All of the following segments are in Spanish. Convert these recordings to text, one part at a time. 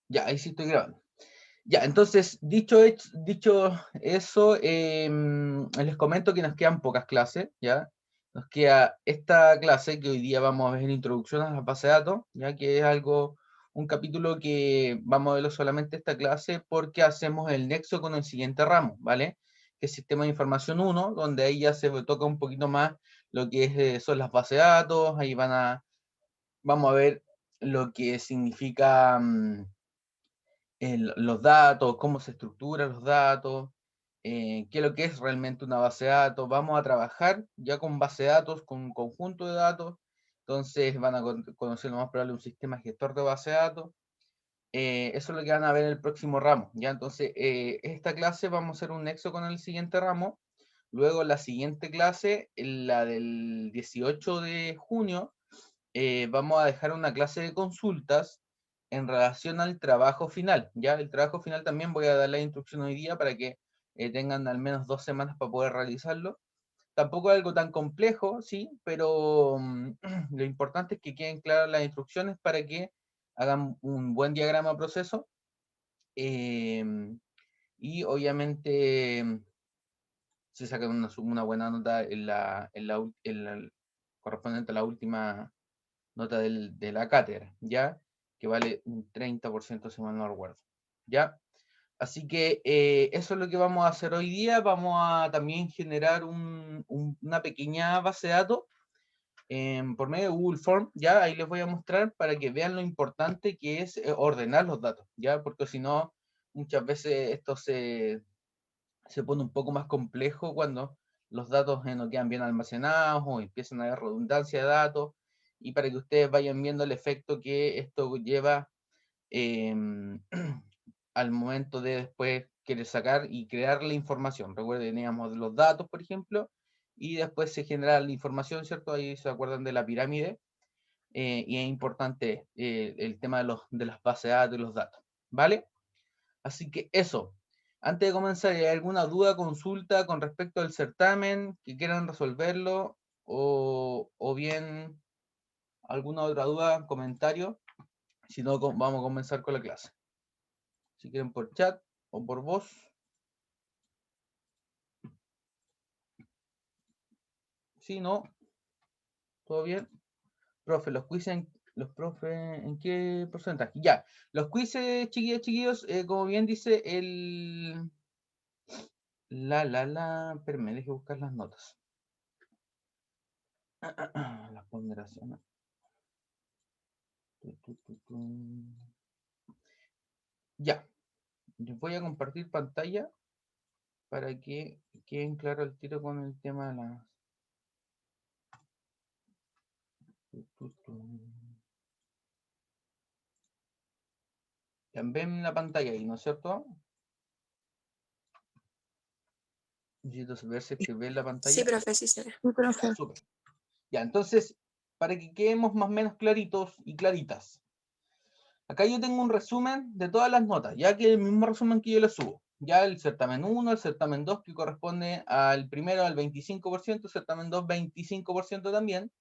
Ya, ahí sí estoy grabando. Ya, entonces, dicho eso, les comento que nos quedan pocas clases, ¿ya? Nos queda esta clase que hoy día vamos a ver Introducción a las bases de datos, ya que es un capítulo que vamos a verlo solamente esta clase porque hacemos el nexo con el siguiente ramo, ¿vale? Que es Sistema de Información 1, donde ahí ya se toca un poquito más lo que son las bases de datos, ahí vamos a ver lo que significa los datos, cómo se estructuran los datos, qué es lo que es realmente una base de datos. Vamos a trabajar ya con base de datos, con un conjunto de datos. Entonces van a conocer lo más probable un sistema gestor de base de datos. Eso es lo que van a ver en el próximo ramo. ¿Ya? Entonces, esta clase vamos a hacer un nexo con el siguiente ramo. Luego la siguiente clase, la del 18 de junio, vamos a dejar una clase de consultas en relación al trabajo final. Ya el trabajo final también voy a dar la instrucción hoy día para que tengan al menos 2 semanas para poder realizarlo. Tampoco es algo tan complejo, sí, pero lo importante es que queden claras las instrucciones para que hagan un buen diagrama de proceso. Y obviamente se sacan una buena nota correspondiente a la última nota de la cátedra, ¿ya? Que vale un 30% si mal no recuerdo, ¿ya? Así que eso es lo que vamos a hacer hoy día. Vamos a también generar una pequeña base de datos por medio de Google Form, ¿ya? Ahí les voy a mostrar para que vean lo importante que es ordenar los datos, ¿ya? Porque si no, muchas veces esto se pone un poco más complejo cuando los datos no quedan bien almacenados o empiezan a haber redundancia de datos, y para que ustedes vayan viendo el efecto que esto lleva eh, al momento de después querer sacar y crear la información. Recuerden, teníamos los datos, por ejemplo, y después se genera la información, ¿cierto? Ahí se acuerdan de la pirámide, y es importante el tema de las bases de datos y los datos, ¿vale? Así que eso. Antes de comenzar, ¿hay alguna duda, consulta con respecto al certamen que quieran resolverlo? O bien alguna otra duda, comentario. Si no, vamos a comenzar con la clase. Si quieren por chat o por voz. Si no, todo bien. Profe, ¿en qué porcentaje? Ya, los quizzes, chiquillos, como bien dice espérenme, deje buscar las notas. Las ponderaciones. Ya, les voy a compartir pantalla para que queden claro el tiro con el tema de las... Ven la pantalla ahí, ¿no es cierto? Necesito saber si es que ven la Sí, pantalla. profe, sí se ve. Ya, súper. Ya, entonces, para que quedemos más o menos claritos y claritas. Acá yo tengo un resumen de todas las notas, ya que el mismo resumen que yo les subo. Ya el certamen 1, el certamen 2, que corresponde al primero al 25%, el certamen 2, 25% también.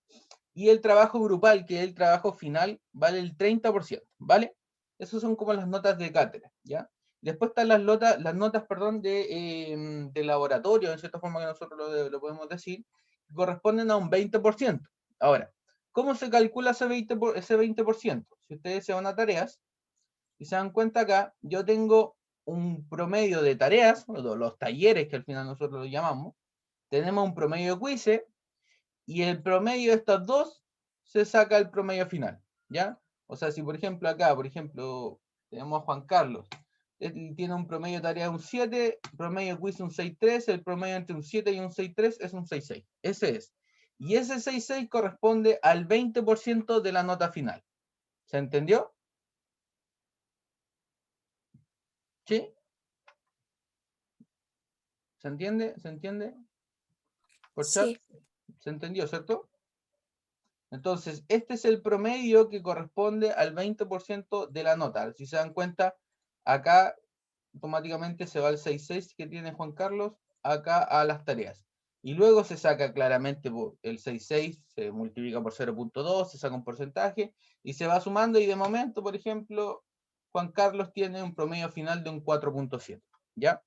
Y el trabajo grupal, que es el trabajo final, vale el 30%, ¿vale? Esas son como las notas de cátedra, ¿ya? Después están las notas, perdón, de laboratorio, en cierta forma que nosotros lo podemos decir, que corresponden a un 20%. Ahora, ¿cómo se calcula ese 20%? Si ustedes se van a tareas y se dan cuenta acá, yo tengo un promedio de tareas, los talleres que al final nosotros lo llamamos, tenemos un promedio de quizzes, y el promedio de estas dos se saca el promedio final, ¿ya? O sea, si por ejemplo acá, tenemos a Juan Carlos, él tiene un promedio de tarea de un 7, promedio de quiz un 6,3, el promedio entre un 7 y un 6,3 es un 6,6. Ese es. Y ese 6,6 corresponde al 20% de la nota final. ¿Se entendió? ¿Sí? ¿Se entiende? ¿Se entiende? Por chat. Sí. ¿Se entendió, cierto? Entonces, este es el promedio que corresponde al 20% de la nota. Si se dan cuenta, acá automáticamente se va el 6,6 que tiene Juan Carlos, acá a las tareas. Y luego se saca claramente el 6,6, se multiplica por 0,2, se saca un porcentaje y se va sumando, y de momento, por ejemplo, Juan Carlos tiene un promedio final de un 4.7, ¿ya?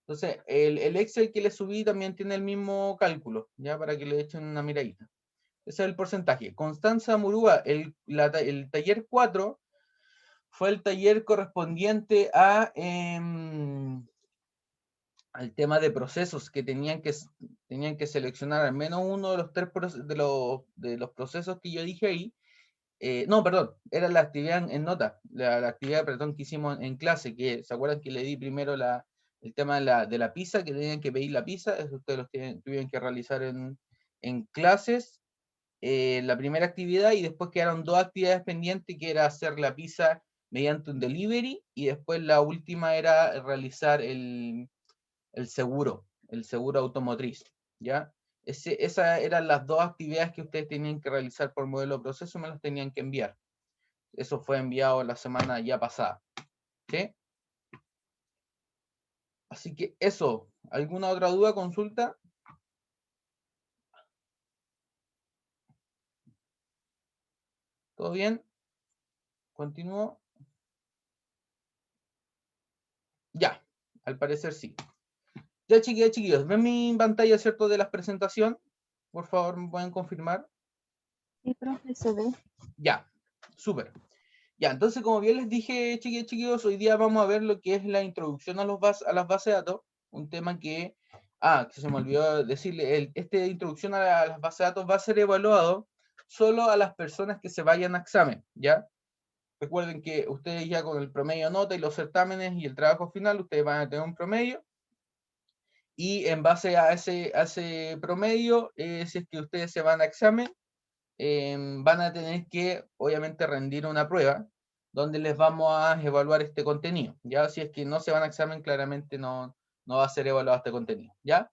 Entonces, el Excel que le subí también tiene el mismo cálculo, ya para que le echen una miradita. Ese es el porcentaje. Constanza Murúa, el taller 4 fue el taller correspondiente al tema de procesos que tenían que seleccionar al menos uno de los tres de los procesos que yo dije ahí. No, perdón, era la actividad en nota, la actividad, perdón, que hicimos en clase, que se acuerdan que le di primero el tema de la pizza, que tenían que pedir la pizza, eso ustedes tuvieron que realizar en clases, la primera actividad, y después quedaron dos actividades pendientes, que era hacer la pizza mediante un delivery, y después la última era realizar el seguro automotriz, ¿ya? Esas eran las dos actividades que ustedes tenían que realizar por modelo de proceso, me las tenían que enviar. Eso fue enviado la semana ya pasada, ¿sí? Así que eso, ¿alguna otra duda, consulta? ¿Todo bien? ¿Continúo? Ya, al parecer sí. Ya, chiquillos, ¿ven mi pantalla, cierto, de la presentación? Por favor, ¿me pueden confirmar? Sí, profe, se ve. Ya, súper. Ya, entonces, como bien les dije, chiquillos, hoy día vamos a ver lo que es la introducción a las bases de datos, un tema que se me olvidó decirle, este introducción a las bases de datos va a ser evaluado solo a las personas que se vayan a examen, ¿ya? Recuerden que ustedes ya con el promedio nota y los certámenes y el trabajo final, ustedes van a tener un promedio, y en base a ese promedio, si es que ustedes se van a examen, van a tener que, obviamente, rendir una prueba donde les vamos a evaluar este contenido. Ya, si es que no se van a examen, claramente no va a ser evaluado este contenido. ¿Ya?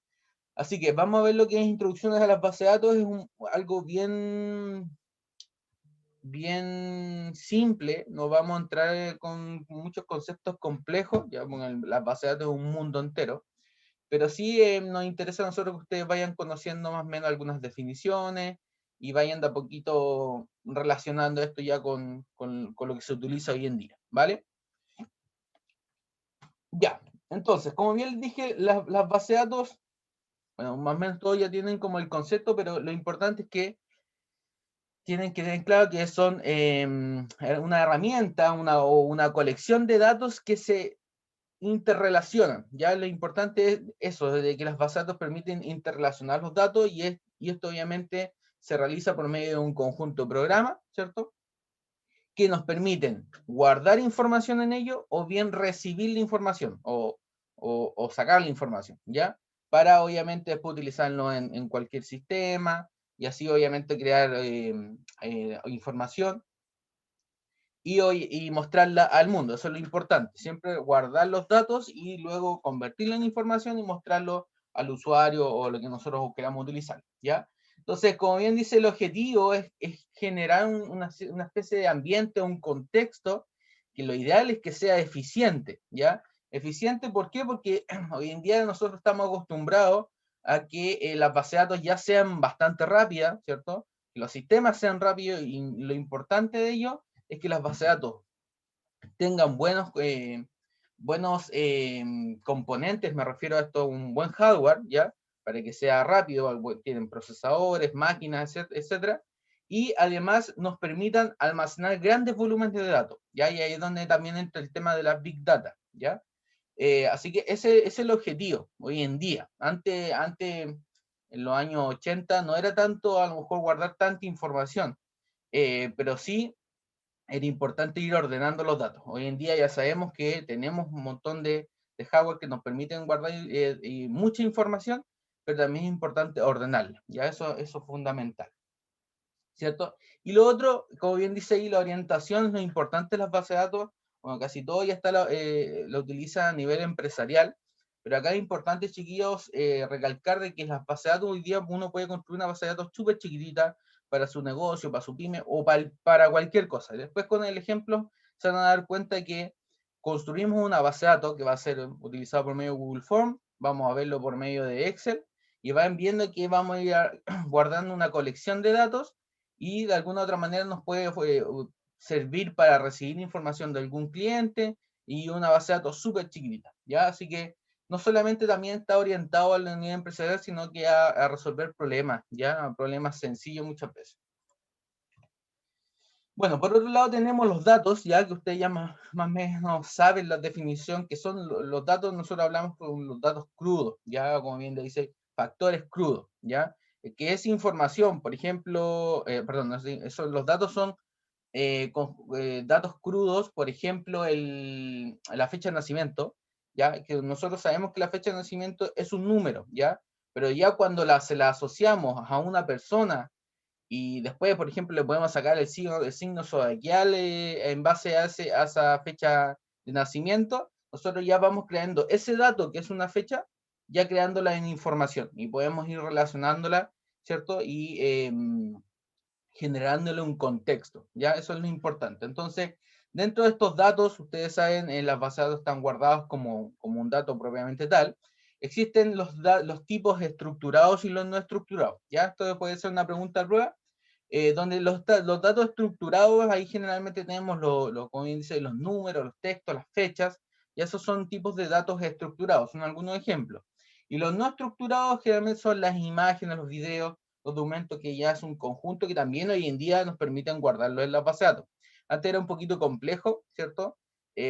Así que vamos a ver lo que es introducciones a las bases de datos. Es algo bien simple. No vamos a entrar con muchos conceptos complejos. Ya, las bases de datos es un mundo entero. Pero sí nos interesa a nosotros que ustedes vayan conociendo más o menos algunas definiciones y vayan de a poquito relacionando esto ya con lo que se utiliza hoy en día, ¿vale? Ya, entonces, como bien les dije, las bases de datos, bueno, más o menos todos ya tienen como el concepto, pero lo importante es que tienen que tener claro que son una herramienta o una colección de datos que se interrelacionan. Ya lo importante es eso, de que las bases de datos permiten interrelacionar los datos, y esto obviamente se realiza por medio de un conjunto de programas, ¿cierto? Que nos permiten guardar información en ello, o bien recibir la información o sacar la información, ¿ya? Para obviamente después utilizarlo en cualquier sistema, y así obviamente crear información y mostrarla al mundo. Eso es lo importante, siempre guardar los datos y luego convertirlo en información y mostrarlo al usuario o lo que nosotros queramos utilizar, ¿ya? Entonces, como bien dice, el objetivo es generar una especie de ambiente, un contexto, que lo ideal es que sea eficiente, ¿ya? Eficiente, ¿por qué? Porque hoy en día nosotros estamos acostumbrados a que las bases de datos ya sean bastante rápidas, ¿cierto? Que los sistemas sean rápidos, y lo importante de ello es que las bases de datos tengan buenos componentes. Me refiero a esto, un buen hardware, ¿ya? Para que sea rápido, tienen procesadores, máquinas, etcétera, y además nos permitan almacenar grandes volúmenes de datos, ¿ya? Y ahí es donde también entra el tema de la Big Data, ¿ya? Así que ese es el objetivo hoy en día. Antes, en los años 80, no era tanto a lo mejor guardar tanta información, pero sí era importante ir ordenando los datos. Hoy en día ya sabemos que tenemos un montón de hardware que nos permiten guardar mucha información, pero también es importante ordenarla. Ya eso es fundamental, ¿cierto? Y lo otro, como bien dice ahí, la orientación es lo importante de las bases de datos. Bueno, casi todo ya está lo utiliza a nivel empresarial, pero acá es importante, chiquillos, recalcar de que las bases de datos hoy día uno puede construir una base de datos súper chiquitita para su negocio, para su pyme o para cualquier cosa. Después, con el ejemplo se van a dar cuenta de que construimos una base de datos que va a ser utilizada por medio de Google Form, vamos a verlo por medio de Excel, y van viendo que vamos a ir guardando una colección de datos, y de alguna otra manera nos puede servir para recibir información de algún cliente, y una base de datos súper chiquitita, ¿ya? Así que no solamente también está orientado a la unidad empresarial, sino que a resolver problemas, ¿ya? Problemas sencillos muchas veces. Bueno, por otro lado tenemos los datos, ya que ustedes ya más o menos saben la definición, que son los datos. Nosotros hablamos con los datos crudos, ya como bien le dice, factores crudos, ya, que es información, por ejemplo, perdón, los datos son datos crudos, por ejemplo, la fecha de nacimiento, ya, que nosotros sabemos que la fecha de nacimiento es un número, ya, pero ya cuando se la asociamos a una persona, y después, por ejemplo, le podemos sacar el signo zodiacal en base a esa fecha de nacimiento, nosotros ya vamos creando ese dato, que es una fecha, ya creándola en información, y podemos ir relacionándola, ¿cierto? Y generándole un contexto, ¿ya? Eso es lo importante. Entonces, dentro de estos datos, ustedes saben, en las bases de datos están guardados como un dato propiamente tal. Existen los tipos estructurados y los no estructurados, ¿ya? Esto puede ser una pregunta de prueba, donde los datos estructurados, ahí generalmente tenemos como bien dice, los números, los textos, las fechas, y esos son tipos de datos estructurados, son algunos ejemplos. Y los no estructurados generalmente son las imágenes, los videos, los documentos, que ya es un conjunto que también hoy en día nos permiten guardarlo en la base de datos. Antes era un poquito complejo, ¿cierto?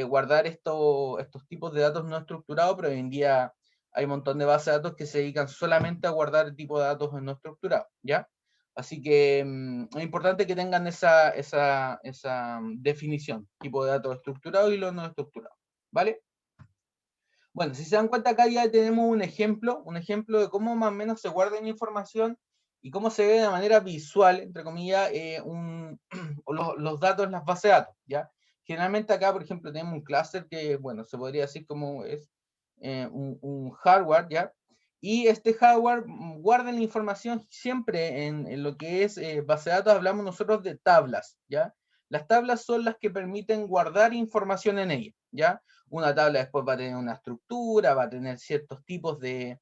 Guardar estos tipos de datos no estructurados, pero hoy en día hay un montón de bases de datos que se dedican solamente a guardar el tipo de datos no estructurados, ¿ya? Así que es importante que tengan esa definición, tipo de datos estructurados y los no estructurados, ¿vale? Bueno, si se dan cuenta, acá ya tenemos un ejemplo de cómo más o menos se guarda la información y cómo se ve de manera visual, entre comillas, los datos en las bases de datos, ¿ya? Generalmente acá, por ejemplo, tenemos un clúster que, bueno, se podría decir como es un hardware, ¿ya? Y este hardware guarda la información siempre en lo que es base de datos. Hablamos nosotros de tablas, ¿ya? Las tablas son las que permiten guardar información en ellas, ¿ya? Una tabla después va a tener una estructura, va a tener ciertos tipos de,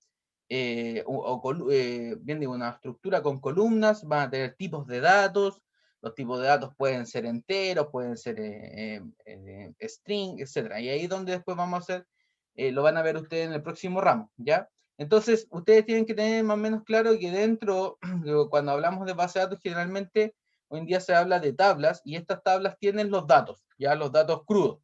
bien digo, una estructura con columnas, van a tener tipos de datos. Los tipos de datos pueden ser enteros, pueden ser string, etc. Y ahí es donde después vamos a hacer, lo van a ver ustedes en el próximo ramo, ¿ya? Entonces, ustedes tienen que tener más o menos claro que dentro, cuando hablamos de base de datos, generalmente hoy en día se habla de tablas, y estas tablas tienen los datos, ya los datos crudos.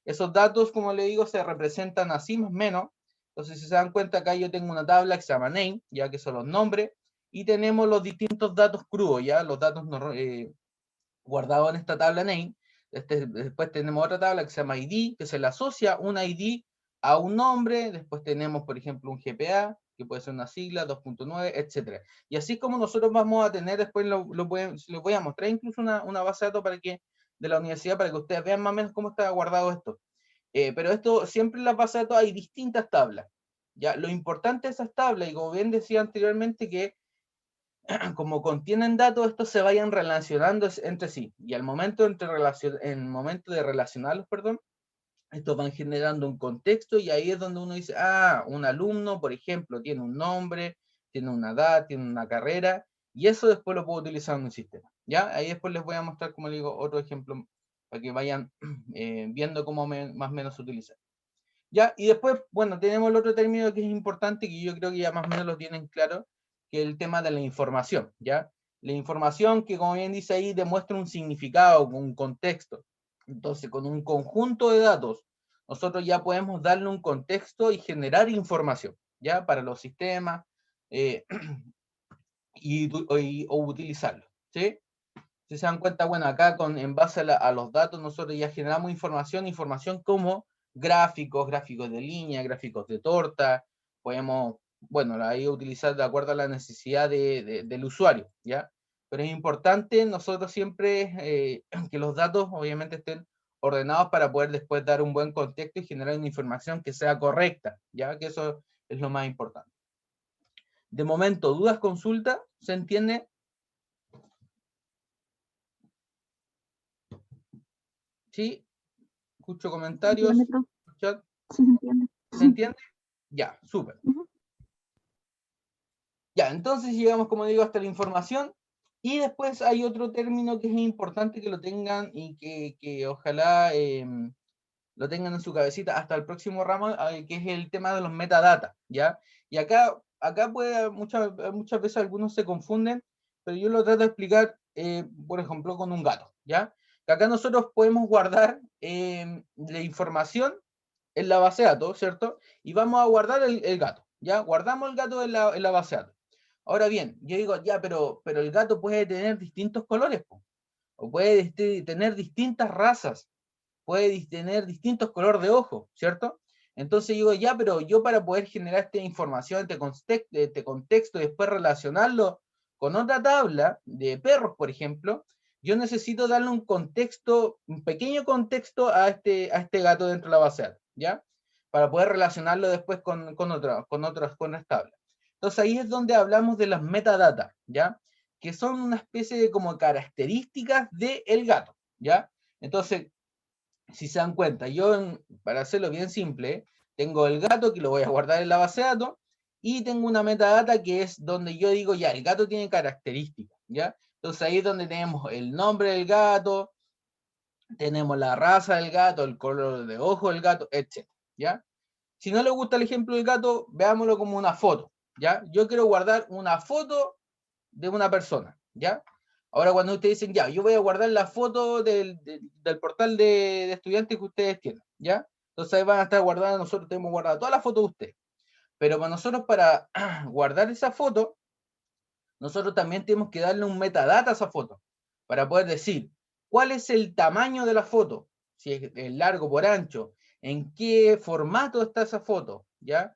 Esos datos, como le digo, se representan así más o menos. Entonces, si se dan cuenta, acá yo tengo una tabla que se llama name, ya que son los nombres, y tenemos los distintos datos crudos, ya los datos guardados en esta tabla name. Después tenemos otra tabla que se llama ID, que se le asocia un ID a un nombre. Después tenemos, por ejemplo, un GPA, que puede ser una sigla, 2.9, etc. Y así como nosotros vamos a tener, después les voy a mostrar incluso una base de datos de la universidad, para que ustedes vean más o menos cómo está guardado esto. Pero esto, siempre en la base de datos hay distintas tablas, ¿ya? Lo importante de esas tablas, y como bien decía anteriormente, que como contienen datos, estos se vayan relacionando entre sí, y al momento, momento de relacionarlos, perdón, estos van generando un contexto, y ahí es donde uno dice, un alumno, por ejemplo, tiene un nombre, tiene una edad, tiene una carrera, y eso después lo puedo utilizar en un sistema, ¿ya? Ahí después les voy a mostrar, como les digo, otro ejemplo, para que vayan viendo cómo más o menos se utiliza. ¿Ya? Y después, bueno, tenemos el otro término que es importante, que yo creo que ya más o menos lo tienen claro, que es el tema de la información, ¿ya? La información que, como bien dice ahí, demuestra un significado, un contexto. Entonces, con un conjunto de datos, nosotros ya podemos darle un contexto y generar información, ¿ya? Para los sistemas, o utilizarlo, ¿sí? Si se dan cuenta, bueno, acá en base a los datos, nosotros ya generamos información como gráficos de línea, gráficos de torta. Podemos, bueno, ahí utilizar de acuerdo a la necesidad del usuario, ¿ya? Pero es importante nosotros siempre que los datos obviamente estén ordenados, para poder después dar un buen contexto y generar una información que sea correcta, ¿ya? Que eso es lo más importante. De momento, dudas, consultas, ¿se entiende? ¿Sí? Escucho comentarios. Entiende, profe. Chat. Sí, se entiende. ¿Se entiende? Ya, súper. Ujú. Ya, entonces llegamos, como digo, hasta la información. Y después hay otro término que es importante que lo tengan y que ojalá lo tengan en su cabecita hasta el próximo ramo, que es el tema de los metadata, ¿ya? Y acá puede, muchas veces algunos se confunden, pero yo lo trato de explicar, por ejemplo, con un gato, ¿ya? Que acá nosotros podemos guardar la información en la base de datos, ¿cierto? Y vamos a guardar el gato, ¿ya? Guardamos el gato en la base de datos. Ahora bien, yo digo, ya, pero el gato puede tener distintos colores, po, o puede tener distintas razas, puede tener distintos colores de ojo, ¿cierto? Entonces digo, ya, pero yo para poder generar esta información, este contexto y después relacionarlo con otra tabla de perros, por ejemplo, yo necesito darle un contexto, un pequeño contexto a este gato dentro de la base de datos, ¿ya? Para poder relacionarlo después con otras tablas. Entonces ahí es donde hablamos de las metadatas, ¿ya? Que son una especie de como características del gato, ¿ya? Entonces, si se dan cuenta, yo, para hacerlo bien simple, tengo el gato que lo voy a guardar en la base de datos y tengo una metadata que es donde yo digo, ya, el gato tiene características, ¿ya? Entonces ahí es donde tenemos el nombre del gato, tenemos la raza del gato, el color de ojo del gato, etc., ¿ya? Si no le gusta el ejemplo del gato, veámoslo como una foto, ¿ya? Yo quiero guardar una foto de una persona, ¿ya? Ahora cuando ustedes dicen, ya, yo voy a guardar la foto del portal de estudiantes que ustedes tienen, ¿ya? Entonces ahí van a estar guardadas, nosotros tenemos guardada toda la foto de ustedes. Pero para nosotros, para guardar esa foto, nosotros también tenemos que darle un metadata a esa foto, para poder decir cuál es el tamaño de la foto, si es largo por ancho, en qué formato está esa foto, ¿ya?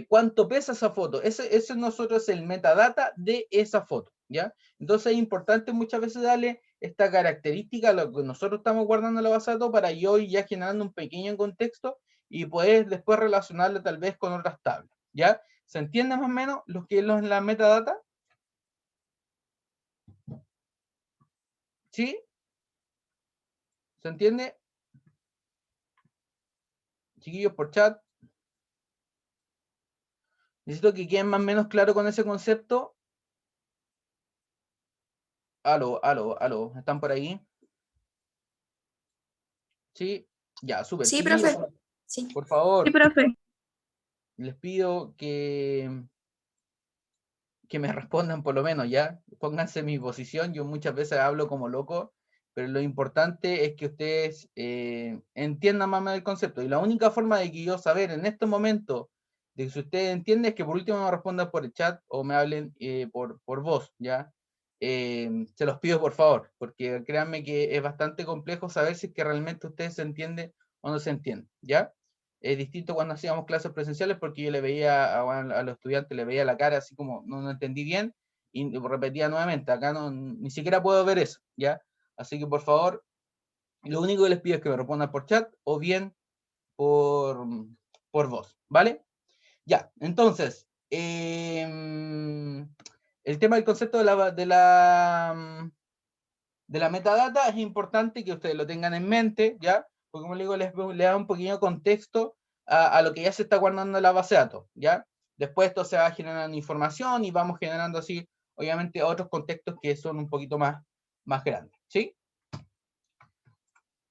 Cuánto pesa esa foto. Ese nosotros es el metadata de esa foto, ¿ya? Entonces es importante muchas veces darle esta característica a lo que nosotros estamos guardando en la base de datos para yo ir ya generando un pequeño contexto y poder después relacionarlo tal vez con otras tablas, ¿ya? ¿Se entiende más o menos lo que es la metadata? ¿Sí? ¿Se entiende? Chiquillos por chat. Necesito que queden más o menos claro con ese concepto. Aló, aló, aló. ¿Están por ahí? Sí. Ya, súper. Sí, Chiquillos, profe. Sí. por Sí, favor, profe. les pido que me respondan por lo menos, ¿ya? Pónganse en mi posición. Yo muchas veces hablo como loco, pero lo importante es que ustedes entiendan más o menos el concepto. Y la única forma de que yo saber en este momento de que si ustedes entienden es que por último me respondan por el chat o me hablen por voz, ¿ya? Se los pido por favor, porque créanme que es bastante complejo saber si es que realmente ustedes se entienden o no se entienden, ¿ya? Es distinto cuando hacíamos clases presenciales porque yo le veía a los estudiantes, le veía la cara así como no entendí bien y repetía nuevamente. Acá ni siquiera puedo ver eso, ¿ya? Así que por favor, lo único que les pido es que me respondan por chat o bien por, por voz, ¿vale? Ya, entonces, el tema del concepto de la metadata es importante que ustedes lo tengan en mente, ¿ya? Porque como les digo, les da un pequeño contexto a lo que ya se está guardando en la base de datos, ¿ya? Después esto se va generando información y vamos generando así, obviamente, otros contextos que son un poquito más grandes, ¿sí?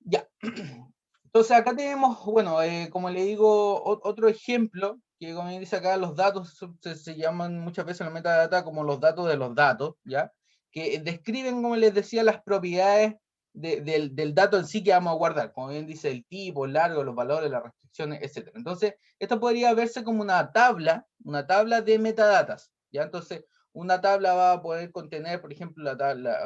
Ya. Entonces acá tenemos, bueno, como le digo, otro ejemplo, que como dice acá, los datos se llaman muchas veces en la metadata como los datos de los datos, ¿ya? Que describen, como les decía, las propiedades del dato en sí que vamos a guardar, como bien dice el tipo, el largo, los valores, las restricciones, etc. Entonces, esto podría verse como una tabla de metadatas, ¿ya? Entonces, una tabla va a poder contener, por ejemplo,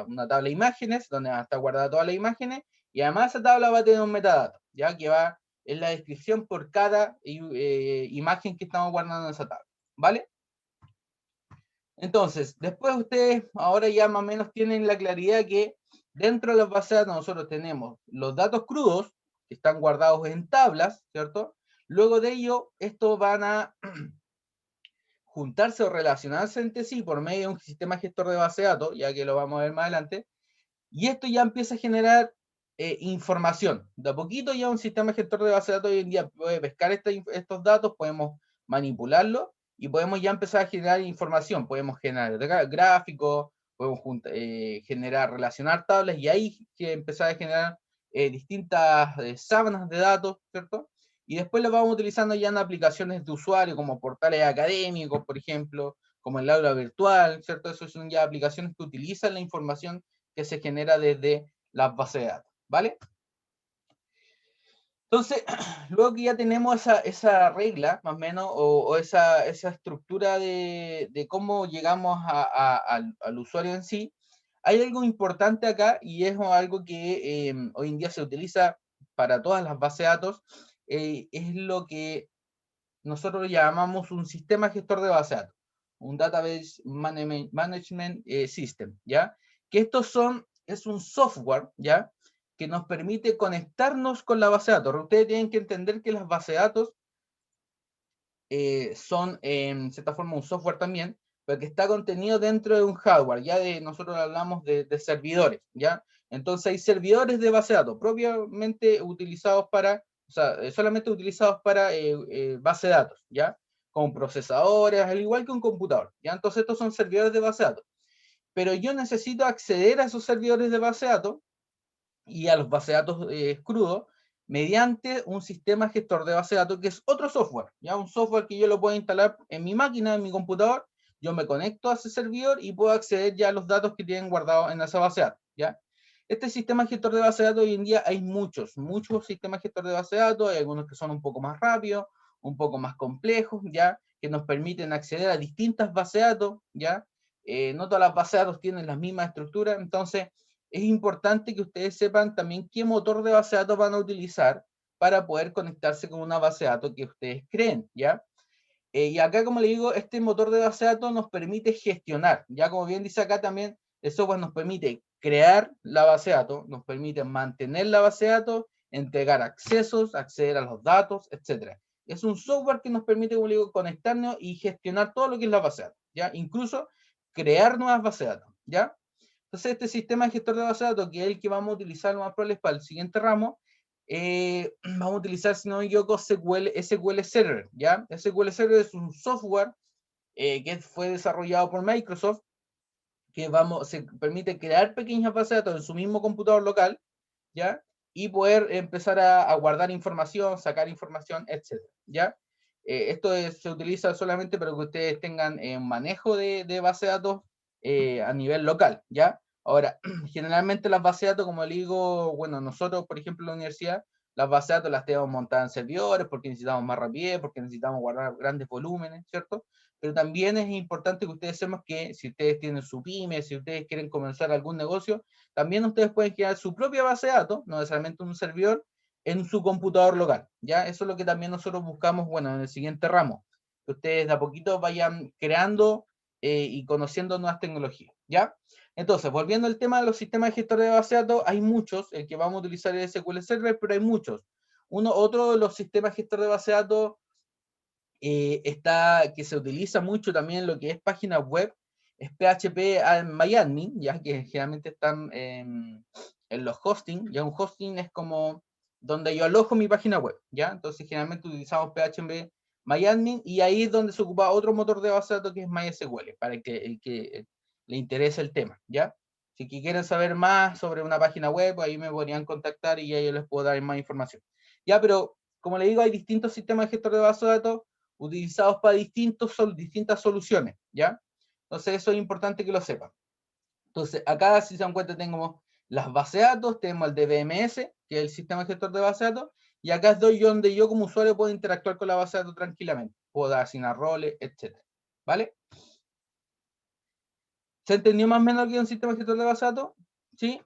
una tabla de imágenes, donde van a estar guardadas todas las imágenes, y además esa tabla va a tener un metadato, ya que va en la descripción por cada imagen que estamos guardando en esa tabla, ¿vale? Entonces, después ustedes ahora ya más o menos tienen la claridad que dentro de las bases de datos nosotros tenemos los datos crudos, que están guardados en tablas, ¿cierto? Luego de ello, estos van a juntarse o relacionarse entre sí por medio de un sistema gestor de base de datos, ya que lo vamos a ver más adelante, y esto ya empieza a generar información. De a poquito ya un sistema gestor de base de datos hoy en día puede pescar estos datos, podemos manipularlos y podemos ya empezar a generar información. Podemos generar gráficos, podemos relacionar tablas, y ahí que empezar a generar distintas sábanas de datos, ¿cierto? Y después lo vamos utilizando ya en aplicaciones de usuario, como portales académicos, por ejemplo, como el aula virtual, ¿cierto? Esas son ya aplicaciones que utilizan la información que se genera desde las bases de datos, ¿vale? Entonces, luego que ya tenemos esa regla, más o menos, o esa estructura de cómo llegamos al usuario en sí, hay algo importante acá, y es algo que hoy en día se utiliza para todas las bases de datos, es lo que nosotros llamamos un sistema gestor de base de datos, un Database Management System, ¿ya? Que es un software, ¿ya? Que nos permite conectarnos con la base de datos. Ustedes tienen que entender que las bases de datos son, en cierta forma, un software también, pero que está contenido dentro de un hardware, ya nosotros hablamos de servidores, ¿ya? Entonces hay servidores de base de datos propiamente utilizados para, o sea, solamente utilizados para base de datos, ¿ya? Con procesadores, al igual que un computador, ¿ya? Entonces estos son servidores de base de datos. Pero yo necesito acceder a esos servidores de base de datos y a los bases de datos crudos mediante un sistema gestor de base de datos, que es otro software, ¿ya? Un software que yo lo puedo instalar en mi máquina, en mi computador, yo me conecto a ese servidor y puedo acceder ya a los datos que tienen guardados en esa base de datos, ¿ya? Este sistema gestor de base de datos, hoy en día hay muchos sistemas gestor de base de datos, hay algunos que son un poco más rápidos, un poco más complejos, ¿ya? Que nos permiten acceder a distintas bases de datos, ¿ya? No todas las bases de datos tienen la misma estructura, entonces es importante que ustedes sepan también qué motor de base de datos van a utilizar para poder conectarse con una base de datos que ustedes creen, ¿ya? Y acá, como le digo, este motor de base de datos nos permite gestionar, ya como bien dice acá también, el software nos permite crear la base de datos, nos permite mantener la base de datos, entregar accesos, acceder a los datos, etc. Es un software que nos permite, como le digo, conectarnos y gestionar todo lo que es la base de datos, ¿ya? Incluso crear nuevas bases de datos, ¿ya? Entonces, este sistema de gestor de base de datos, que es el que vamos a utilizar lo más probable para el siguiente ramo, vamos a utilizar, si no me equivoco, SQL Server, ¿ya? SQL Server es un software que fue desarrollado por Microsoft, que se permite crear pequeñas bases de datos en su mismo computador local, ¿ya? Y poder empezar a guardar información, sacar información, etc., ¿ya? Esto se utiliza solamente para que ustedes tengan manejo de base de datos a nivel local, ¿ya? Ahora, generalmente las bases de datos, como le digo, bueno, nosotros, por ejemplo, en la universidad, las bases de datos las tenemos montadas en servidores porque necesitamos más rapidez, porque necesitamos guardar grandes volúmenes, ¿cierto? Pero también es importante que ustedes sepan que si ustedes tienen su pyme, si ustedes quieren comenzar algún negocio, también ustedes pueden crear su propia base de datos, no necesariamente un servidor, en su computador local, ¿ya? Eso es lo que también nosotros buscamos, bueno, en el siguiente ramo, que ustedes de a poquito vayan creando y conociendo nuevas tecnologías, ¿ya? Entonces, volviendo al tema de los sistemas de gestores de base de datos, hay muchos, el que vamos a utilizar es SQL Server, pero hay muchos. Otro de los sistemas de gestores de base de datos que se utiliza mucho también lo que es páginas web, es PHP MyAdmin, ya que generalmente están en los hosting, ya un hosting es como donde yo alojo mi página web, ya, entonces generalmente utilizamos PHP MyAdmin, y ahí es donde se ocupa otro motor de base de datos que es MySQL, para el que le interese el tema, ya. Si quieren saber más sobre una página web, ahí me podrían contactar y ahí yo les puedo dar más información. Ya, pero como le digo, hay distintos sistemas de gestor de base de datos utilizados para distintas soluciones, ¿ya? Entonces eso es importante que lo sepan. Entonces acá, si se dan cuenta, tenemos las bases de datos, tenemos el DBMS, que es el sistema gestor de base de datos, y acá es donde yo como usuario puedo interactuar con la base de datos tranquilamente, puedo asignar roles, etc. ¿Vale? ¿Se entendió más o menos lo que es un sistema gestor de base de datos? ¿Sí?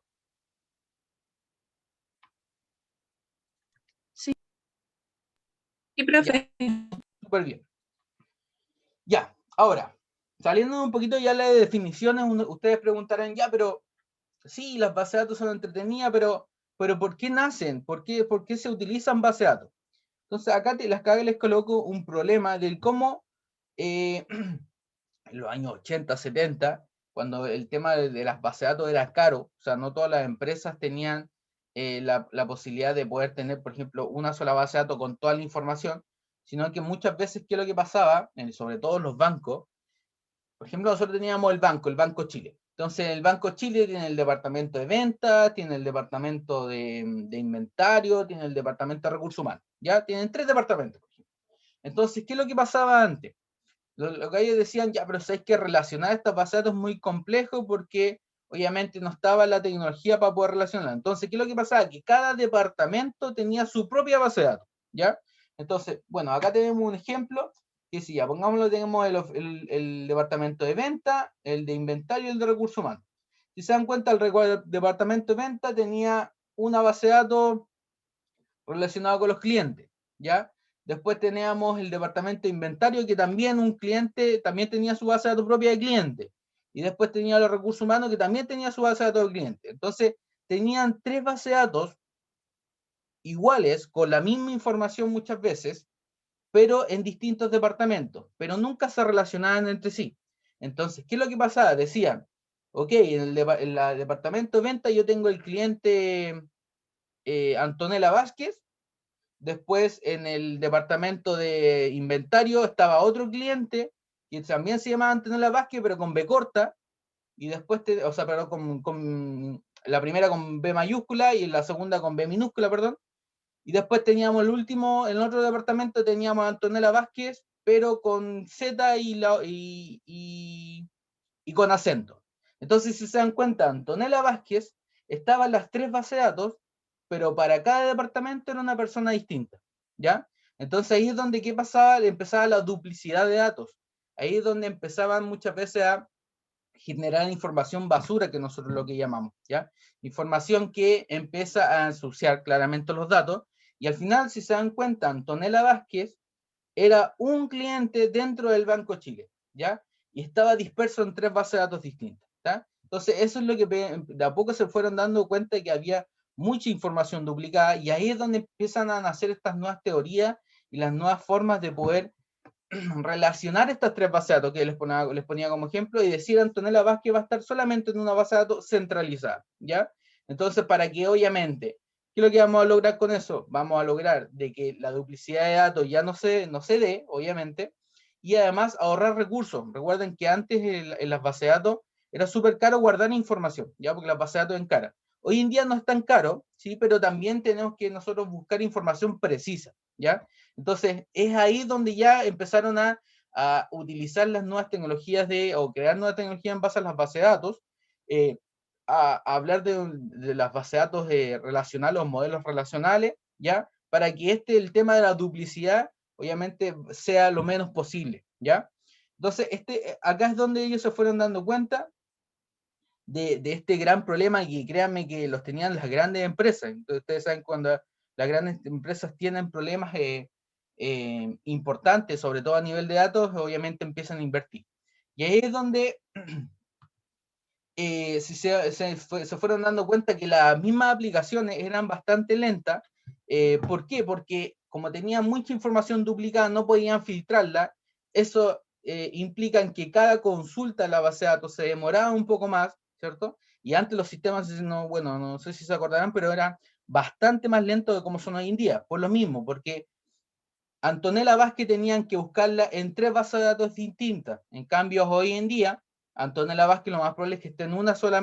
Sí, Sí, profe. Súper bien. Ya, ahora, saliendo un poquito ya de definiciones, ustedes preguntarán, ya, pero sí, las bases de datos son entretenidas, pero ¿por qué nacen? ¿Por qué se utilizan bases de datos? Entonces acá les coloco un problema del cómo en los años 80, 70, cuando el tema de las bases de datos era caro, o sea, no todas las empresas tenían la posibilidad de poder tener, por ejemplo, una sola base de datos con toda la información, sino que muchas veces, ¿qué es lo que pasaba? Sobre todo en los bancos, por ejemplo, nosotros teníamos el Banco Chile, Entonces, el Banco Chile tiene el departamento de ventas, tiene el departamento de inventario, tiene el departamento de recursos humanos. Ya tienen 3 departamentos. Entonces, ¿qué es lo que pasaba antes? Lo que ellos decían, ya, pero sabéis que relacionar estas bases de datos es muy complejo porque obviamente no estaba la tecnología para poder relacionar. Entonces, ¿qué es lo que pasaba? Que cada departamento tenía su propia base de datos, ¿ya? Entonces, bueno, acá tenemos un ejemplo que si ya pongámoslo, tenemos el departamento de venta, el de inventario y el de recursos humanos. Si se dan cuenta, el departamento de venta tenía una base de datos relacionada con los clientes, ¿ya? Después teníamos el departamento de inventario, que también un cliente también tenía su base de datos propia de cliente. Y después tenía los recursos humanos, que también tenía su base de datos de cliente. Entonces, tenían 3 bases de datos iguales, con la misma información muchas veces, pero en distintos departamentos, pero nunca se relacionaban entre sí. Entonces, ¿qué es lo que pasaba? Decían, ok, en el departamento de venta yo tengo el cliente Antonella Vázquez. Después en el departamento de inventario estaba otro cliente que también se llamaba Antonella Vázquez, pero con B corta. Y después, o sea, perdón, con la primera con B mayúscula y la segunda con B minúscula, perdón. Y después teníamos el último, en otro departamento teníamos a Antonella Vázquez, pero con Z y con acento. Entonces, si se dan cuenta, Antonella Vázquez estaba en las 3 bases de datos, pero para cada departamento era una persona distinta, ¿ya? Entonces ahí es donde, ¿qué pasaba? Empezaba la duplicidad de datos. Ahí es donde empezaban muchas veces a generar información basura, que nosotros lo que llamamos, ¿ya? Información que empieza a ensuciar claramente los datos, y al final, si se dan cuenta, Antonella Vázquez era un cliente dentro del Banco Chile, ¿ya? Y estaba disperso en 3 bases de datos distintas, ¿ya? Entonces, eso es lo que de a poco se fueron dando cuenta de que había mucha información duplicada, y ahí es donde empiezan a nacer estas nuevas teorías y las nuevas formas de poder relacionar estas 3 bases de datos que les ponía como ejemplo, y decir Antonella Vázquez va a estar solamente en una base de datos centralizada, ¿ya? Entonces, para que obviamente, ¿qué es lo que vamos a lograr con eso? Vamos a lograr de que la duplicidad de datos ya no se dé, obviamente, y además ahorrar recursos. Recuerden que antes en las bases de datos era súper caro guardar información, ¿ya? Porque las bases de datos en cara. Hoy en día no es tan caro, ¿sí? Pero también tenemos que nosotros buscar información precisa, ¿ya? Entonces, es ahí donde ya empezaron a utilizar las nuevas tecnologías o crear nuevas tecnologías en base a las bases de datos, a hablar de las bases de datos relacionales o modelos relacionales, ¿ya? Para que el tema de la duplicidad, obviamente, sea lo menos posible, ¿ya? Entonces, acá es donde ellos se fueron dando cuenta de este gran problema, y créanme que los tenían las grandes empresas. Entonces, ustedes saben, cuando las grandes empresas tienen problemas importantes, sobre todo a nivel de datos, obviamente empiezan a invertir. Y ahí es donde se fueron dando cuenta que las mismas aplicaciones eran bastante lentas. ¿Por qué? Porque como tenían mucha información duplicada, no podían filtrarla. Eso implica en que cada consulta a la base de datos se demoraba un poco más, ¿cierto? Y antes los sistemas, bueno, no sé si se acordarán, pero eran bastante más lentos de como son hoy en día. Por lo mismo, porque Antonella Vázquez tenían que buscarla en 3 bases de datos distintas. En cambio, hoy en día, Antonella Vázquez lo más probable es que esté en una sola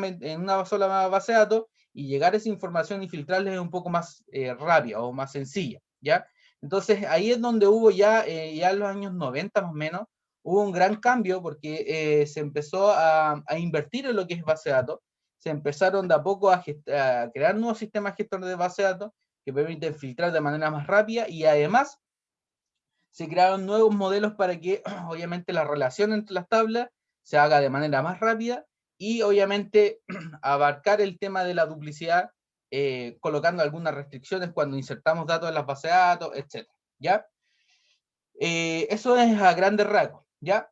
base de datos, y llegar a esa información y filtrarla es un poco más rápida o más sencilla, ¿ya? Entonces, ahí es donde hubo ya en los años 90 más o menos, hubo un gran cambio, porque se empezó a invertir en lo que es base de datos. Se empezaron de a poco a crear nuevos sistemas gestores de base de datos que permiten filtrar de manera más rápida, y además se crearon nuevos modelos para que obviamente la relación entre las tablas se haga de manera más rápida, y obviamente abarcar el tema de la duplicidad, colocando algunas restricciones cuando insertamos datos en las bases de datos, etc. ¿Ya? Eso es a grandes rasgos, ¿ya?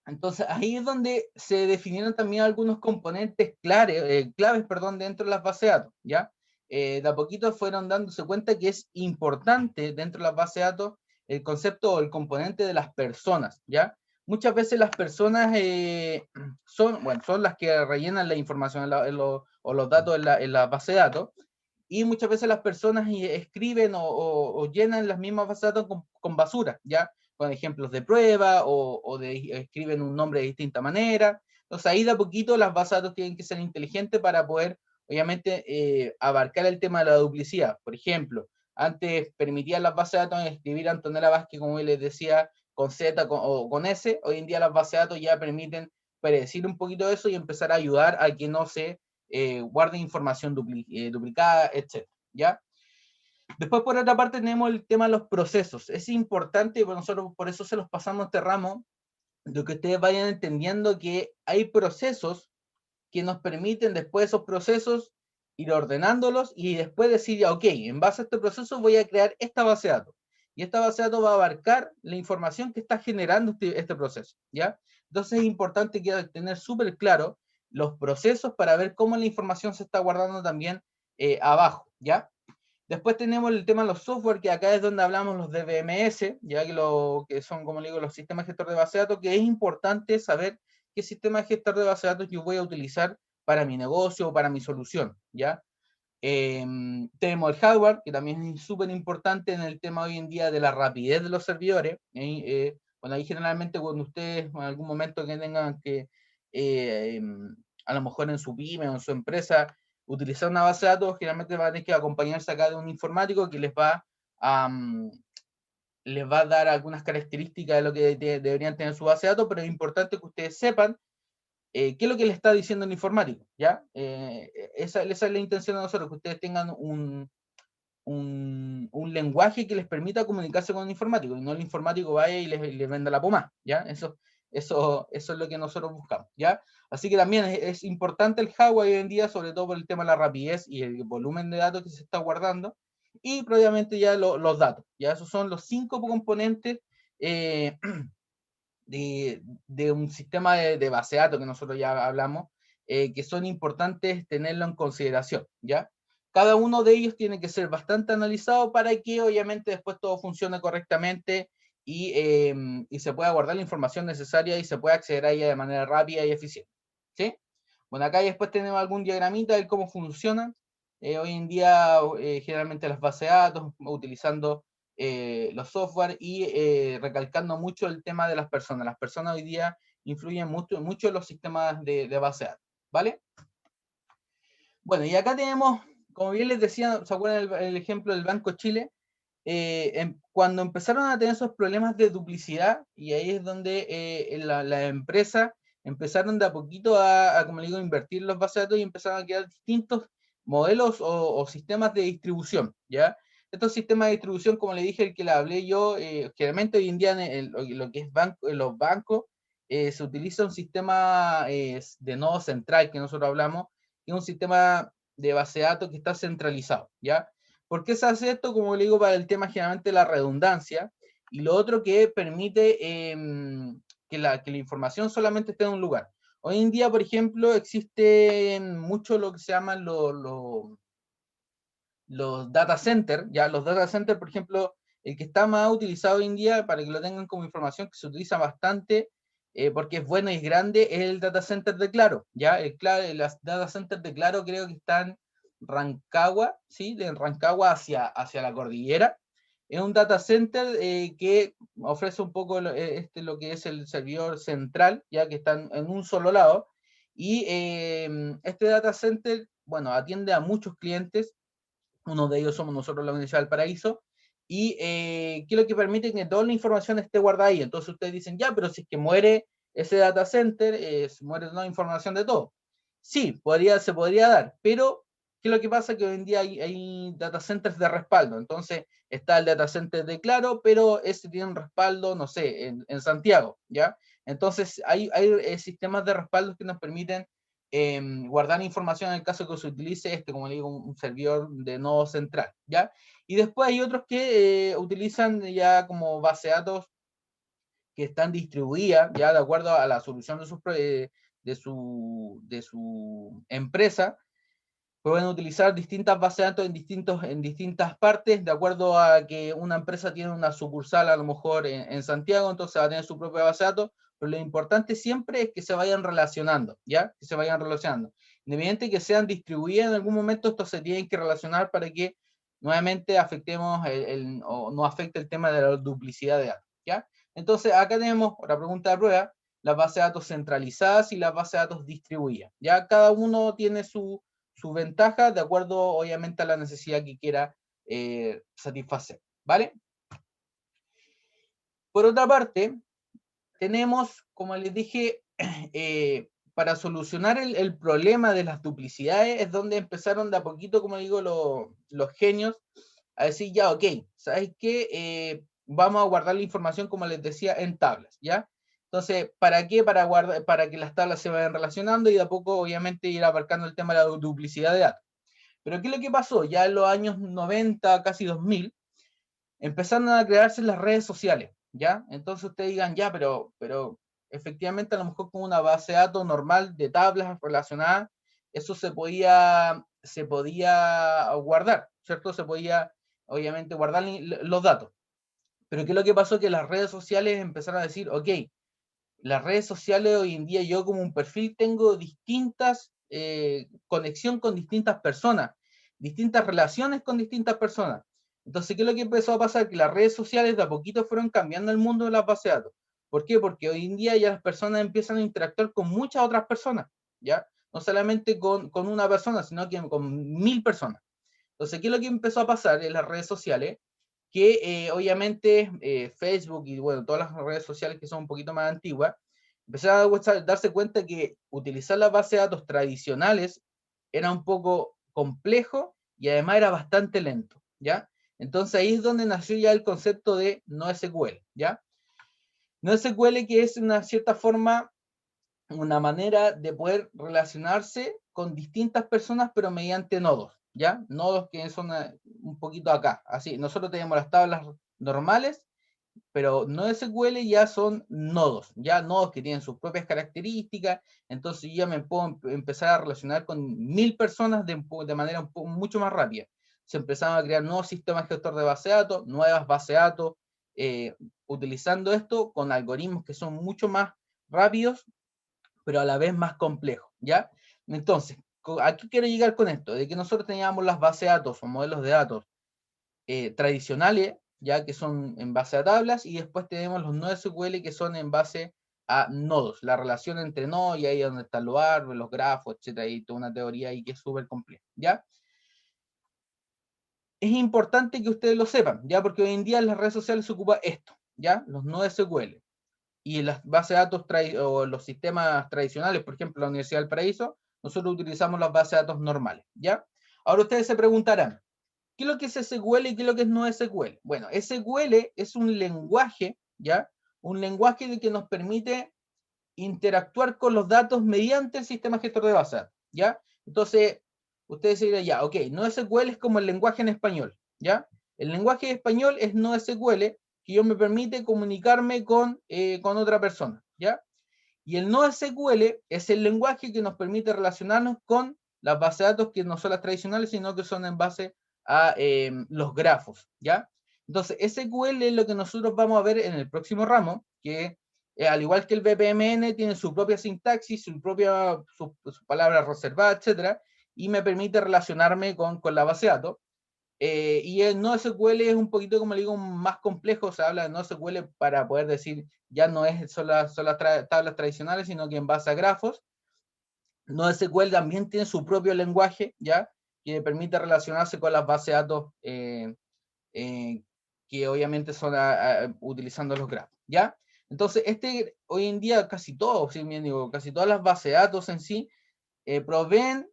Entonces ahí es donde se definieron también algunos componentes claves, dentro de las bases de datos, ¿ya? De a poquito fueron dándose cuenta que es importante dentro de las bases de datos el concepto o el componente de las personas, ¿ya? Muchas veces las personas son las que rellenan la información o los datos en la base de datos, y muchas veces las personas escriben o llenan las mismas bases de datos con basura, ¿ya? Con ejemplos de prueba, escriben un nombre de distinta manera. Entonces ahí de a poquito las bases de datos tienen que ser inteligentes para poder, obviamente, abarcar el tema de la duplicidad. Por ejemplo, antes permitían las bases de datos escribir Antonella Vázquez, como les decía, con Z o con S. Hoy en día las bases de datos ya permiten predecir un poquito eso y empezar a ayudar a que no se guarde información duplicada, etc. ¿Ya? Después, por otra parte, tenemos el tema de los procesos. Es importante, nosotros por eso se los pasamos a este ramo, de que ustedes vayan entendiendo que hay procesos que nos permiten después de esos procesos ir ordenándolos y después decir, ok, en base a este proceso voy a crear esta base de datos. Y esta base de datos va a abarcar la información que está generando este proceso, ¿ya? Entonces es importante que tener súper claro los procesos para ver cómo la información se está guardando también abajo, ¿ya? Después tenemos el tema de los software, que acá es donde hablamos los DBMS, ya que son, como le digo, los sistemas gestores de base de datos, que es importante saber qué sistema gestor de base de datos yo voy a utilizar para mi negocio o para mi solución, ¿ya? Tenemos el hardware, que también es súper importante en el tema hoy en día de la rapidez de los servidores. Bueno, ahí generalmente cuando ustedes en algún momento que tengan que, a lo mejor en su pyme o en su empresa, utilizar una base de datos, generalmente van a tener que acompañarse acá de un informático que les va a dar algunas características de lo que deberían tener su base de datos, pero es importante que ustedes sepan qué es lo que le está diciendo el informático, ¿ya? Esa es la intención de nosotros, que ustedes tengan un lenguaje que les permita comunicarse con el informático, y no el informático vaya y les venda la pomada, ¿ya? Eso es lo que nosotros buscamos, ¿ya? Así que también es importante el hardware hoy en día, sobre todo por el tema de la rapidez y el volumen de datos que se está guardando, y previamente ya los datos, ¿ya? Esos son los 5 componentes de un sistema de base de datos que nosotros ya hablamos, que son importantes tenerlo en consideración, ¿ya? Cada uno de ellos tiene que ser bastante analizado para que obviamente después todo funcione correctamente y se pueda guardar la información necesaria y se pueda acceder a ella de manera rápida y eficiente, ¿sí? Bueno, acá después tenemos algún diagramita de cómo funcionan. Hoy en día, generalmente las bases de datos, utilizando los software y recalcando mucho el tema de las personas. Las personas hoy día influyen mucho en los sistemas de base de datos, ¿vale? Bueno, y acá tenemos, como bien les decía, ¿se acuerdan el ejemplo del Banco Chile? Cuando empezaron a tener esos problemas de duplicidad, y ahí es donde la empresa empezaron de a poquito como le digo, invertir los bases de datos y empezaron a crear distintos modelos o sistemas de distribución, ¿ya? Estos sistemas de distribución, como le dije, el que le hablé yo, generalmente hoy en día en lo que es en los bancos, se utiliza un sistema de nodo central que nosotros hablamos, que es un sistema de base de datos que está centralizado, ¿ya? ¿Por qué se hace esto? Como le digo, para el tema generalmente la redundancia, y lo otro que permite que la información solamente esté en un lugar. Hoy en día, por ejemplo, existen mucho lo que se llaman los data centers, ya los data centers, por ejemplo, el que está más utilizado hoy en día, para que lo tengan como información, que se utiliza bastante, porque es bueno y es grande, es el data center de Claro, ya, las data centers de Claro creo que están Rancagua, ¿sí? De Rancagua hacia la cordillera. Es un data center que ofrece un poco lo que es el servidor central, ya que están en un solo lado, y este data center, bueno, atiende a muchos clientes. Uno de ellos somos nosotros, la Universidad del Paraíso, y que es lo que permite que toda la información esté guardada ahí. Entonces ustedes dicen, ya, pero si es que muere ese data center, muere toda la información de todo. Sí, se podría dar, pero ¿qué es lo que pasa? Que hoy en día hay data centers de respaldo. Entonces está el data center de Claro, pero ese tiene un respaldo, no sé, en Santiago, ¿ya? Entonces hay sistemas de respaldo que nos permiten guardar información en el caso que se utilice como le digo, un servidor de nodo central, ¿ya? Y después hay otros que utilizan ya como base de datos que están distribuidas, ya de acuerdo a la solución de su empresa. Pueden utilizar distintas bases de datos en distintas partes, de acuerdo a que una empresa tiene una sucursal a lo mejor en Santiago, entonces va a tener su propia base de datos, pero lo importante siempre es que se vayan relacionando, ¿ya? Que se vayan relacionando. Independiente que sean distribuidas, en algún momento estos se tienen que relacionar para que nuevamente afectemos o no afecte el tema de la duplicidad de datos, ¿ya? Entonces acá tenemos otra pregunta de prueba. las bases de datos centralizadas y las bases de datos distribuidas. Ya cada uno tiene su ventaja de acuerdo, obviamente, a la necesidad que quiera satisfacer, ¿vale? Por otra parte, tenemos, como les dije, para solucionar el problema de las duplicidades es donde empezaron de a poquito, como digo, los genios a decir, ya, ok, ¿sabes qué? Vamos a guardar la información, como les decía, en tablas, ¿ya? Entonces, ¿para qué? Para que las tablas se vayan relacionando y de a poco, obviamente, ir abarcando el tema de la duplicidad de datos. Pero ¿qué es lo que pasó? Ya en los años 90, casi 2000, empezaron a crearse las redes sociales, ¿ya? Entonces ustedes digan, ya, pero efectivamente a lo mejor con una base de datos normal de tablas relacionadas, eso se podía guardar, ¿cierto? Se podía, obviamente, guardar los datos. Pero ¿qué es lo que pasó? Que las redes sociales empezaron a decir, ok, las redes sociales hoy en día yo como un perfil tengo distintas conexión con distintas personas, distintas relaciones con distintas personas. Entonces, ¿qué es lo que empezó a pasar? Que las redes sociales de a poquito fueron cambiando el mundo de las bases de datos. ¿Por qué? Porque hoy en día ya las personas empiezan a interactuar con muchas otras personas, ¿ya? No solamente con una persona, sino que con 1000 personas. Entonces, ¿qué es lo que empezó a pasar en las redes sociales? Que obviamente Facebook y bueno, todas las redes sociales que son un poquito más antiguas, empezaron a darse cuenta que utilizar las bases de datos tradicionales era un poco complejo y además era bastante lento, ¿ya? Entonces ahí es donde nació ya el concepto de NoSQL, ¿ya? NoSQL, que es una cierta forma, una manera de poder relacionarse con distintas personas, pero mediante nodos, ¿ya? Nodos que son un poquito acá, así. Nosotros tenemos las tablas normales, pero NoSQL ya son nodos, ya nodos que tienen sus propias características, entonces yo ya me puedo empezar a relacionar con 1000 personas de manera mucho más rápida. Se empezaron a crear nuevos sistemas gestor de base de datos, nuevas bases de datos, utilizando esto con algoritmos que son mucho más rápidos, pero a la vez más complejos, ¿ya? Entonces, ¿a qué quiero llegar con esto? De que nosotros teníamos las bases de datos o modelos de datos tradicionales, ya que son en base a tablas, y después tenemos los NoSQL que son en base a nodos, la relación entre nodos, y ahí es donde están los árboles, los grafos, etcétera, y toda una teoría ahí que es súper compleja, ¿ya? Es importante que ustedes lo sepan, ¿ya? Porque hoy en día en las redes sociales se ocupa esto, ¿ya? Los NoSQL. Y en las bases de datos o los sistemas tradicionales, por ejemplo, la Universidad del Paraíso, nosotros utilizamos las bases de datos normales, ¿ya? Ahora ustedes se preguntarán, ¿qué es lo que es SQL y qué es lo que es no SQL? Bueno, SQL es un lenguaje, ¿ya? Un lenguaje que nos permite interactuar con los datos mediante el sistema gestor de bases, ¿ya? Entonces, ustedes dirán, ya, ok, no SQL es como el lenguaje en español, ¿ya? El lenguaje español es no SQL, que yo me permite comunicarme con otra persona, ¿ya? Y el no SQL es el lenguaje que nos permite relacionarnos con las bases de datos que no son las tradicionales, sino que son en base a los grafos, ¿ya? Entonces, SQL es lo que nosotros vamos a ver en el próximo ramo, que al igual que el BPMN, tiene su propia sintaxis, su palabras reservadas, etcétera, y me permite relacionarme con la base de datos. Y el NoSQL es un poquito, como le digo, más complejo. Se habla de NoSQL para poder decir, ya no son las tablas tradicionales, sino que en base a grafos. NoSQL también tiene su propio lenguaje, ¿ya? Que permite relacionarse con las bases de datos que obviamente son utilizando los grafos, ¿ya? Entonces, hoy en día casi todo, si bien digo, casi todas las bases de datos en sí proveen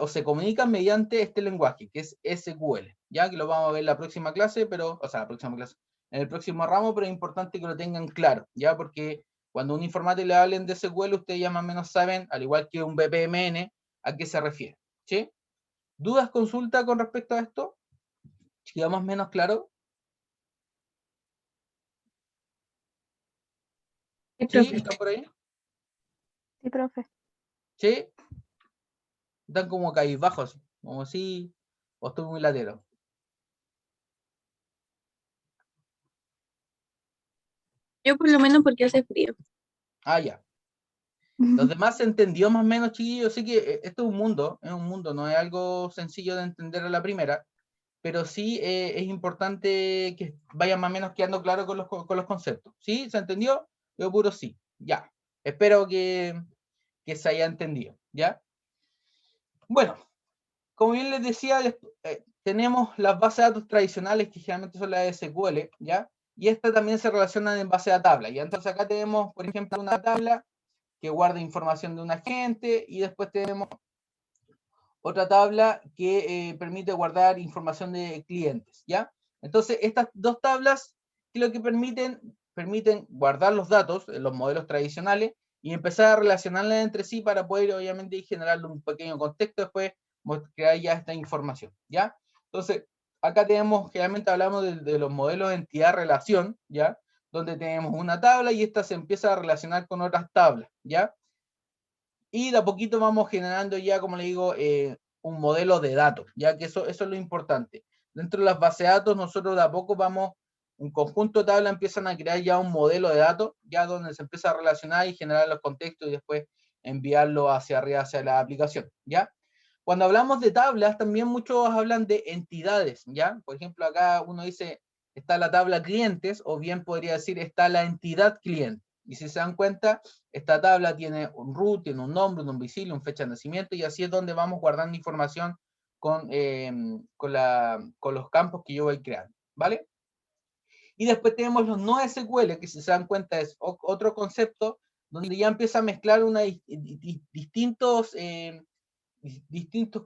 o se comunican mediante este lenguaje, que es SQL, ya que lo vamos a ver en la próxima clase, en el próximo ramo, pero es importante que lo tengan claro, ya, porque cuando un informático le hablen de SQL, ustedes ya más o menos saben, al igual que un BPMN, a qué se refiere, ¿sí? ¿Dudas, consulta con respecto a esto? ¿Queda más o menos claro? Sí, ¿Sí? profe. ¿Están por ahí? Sí, profe. ¿Sí? Están como cabizbajos, como si, o estoy muy latero. Yo por lo menos porque hace frío. Ah, ya. Los demás se entendió más o menos, chiquillos. Sé que esto es un mundo, no es algo sencillo de entender a la primera, pero sí es importante que vayan más o menos quedando claro con los conceptos. ¿Sí? ¿Se entendió? Yo puro sí. Ya. Espero que se haya entendido, ¿ya? Bueno, como bien les decía, tenemos las bases de datos tradicionales que generalmente son las SQL, ¿ya? Y estas también se relacionan en base a tabla, ¿ya? Entonces acá tenemos, por ejemplo, una tabla que guarda información de un agente y después tenemos otra tabla que permite guardar información de clientes, ¿ya? Entonces, estas dos tablas, ¿qué es lo que permiten? Permiten guardar los datos, los modelos tradicionales, y empezar a relacionarlas entre sí para poder, obviamente, generar un pequeño contexto, después crear ya esta información, ¿ya? Entonces, acá tenemos, generalmente hablamos de los modelos entidad-relación, ¿ya? Donde tenemos una tabla y esta se empieza a relacionar con otras tablas, ¿ya? Y de a poquito vamos generando ya, como le digo, un modelo de datos, ya que eso es lo importante. Dentro de las bases de datos, nosotros de a poco vamos, un conjunto de tablas empiezan a crear ya un modelo de datos, ya donde se empieza a relacionar y generar los contextos y después enviarlo hacia arriba, hacia la aplicación, ¿ya? Cuando hablamos de tablas, también muchos hablan de entidades, ¿ya? Por ejemplo, acá uno dice, está la tabla clientes, o bien podría decir, está la entidad cliente. Y si se dan cuenta, esta tabla tiene un root, tiene un nombre, un domicilio, una fecha de nacimiento, y así es donde vamos guardando información con los campos que yo voy creando, ¿vale? Y después tenemos los no SQL, que si se dan cuenta es otro concepto, donde ya empieza a mezclar distintos,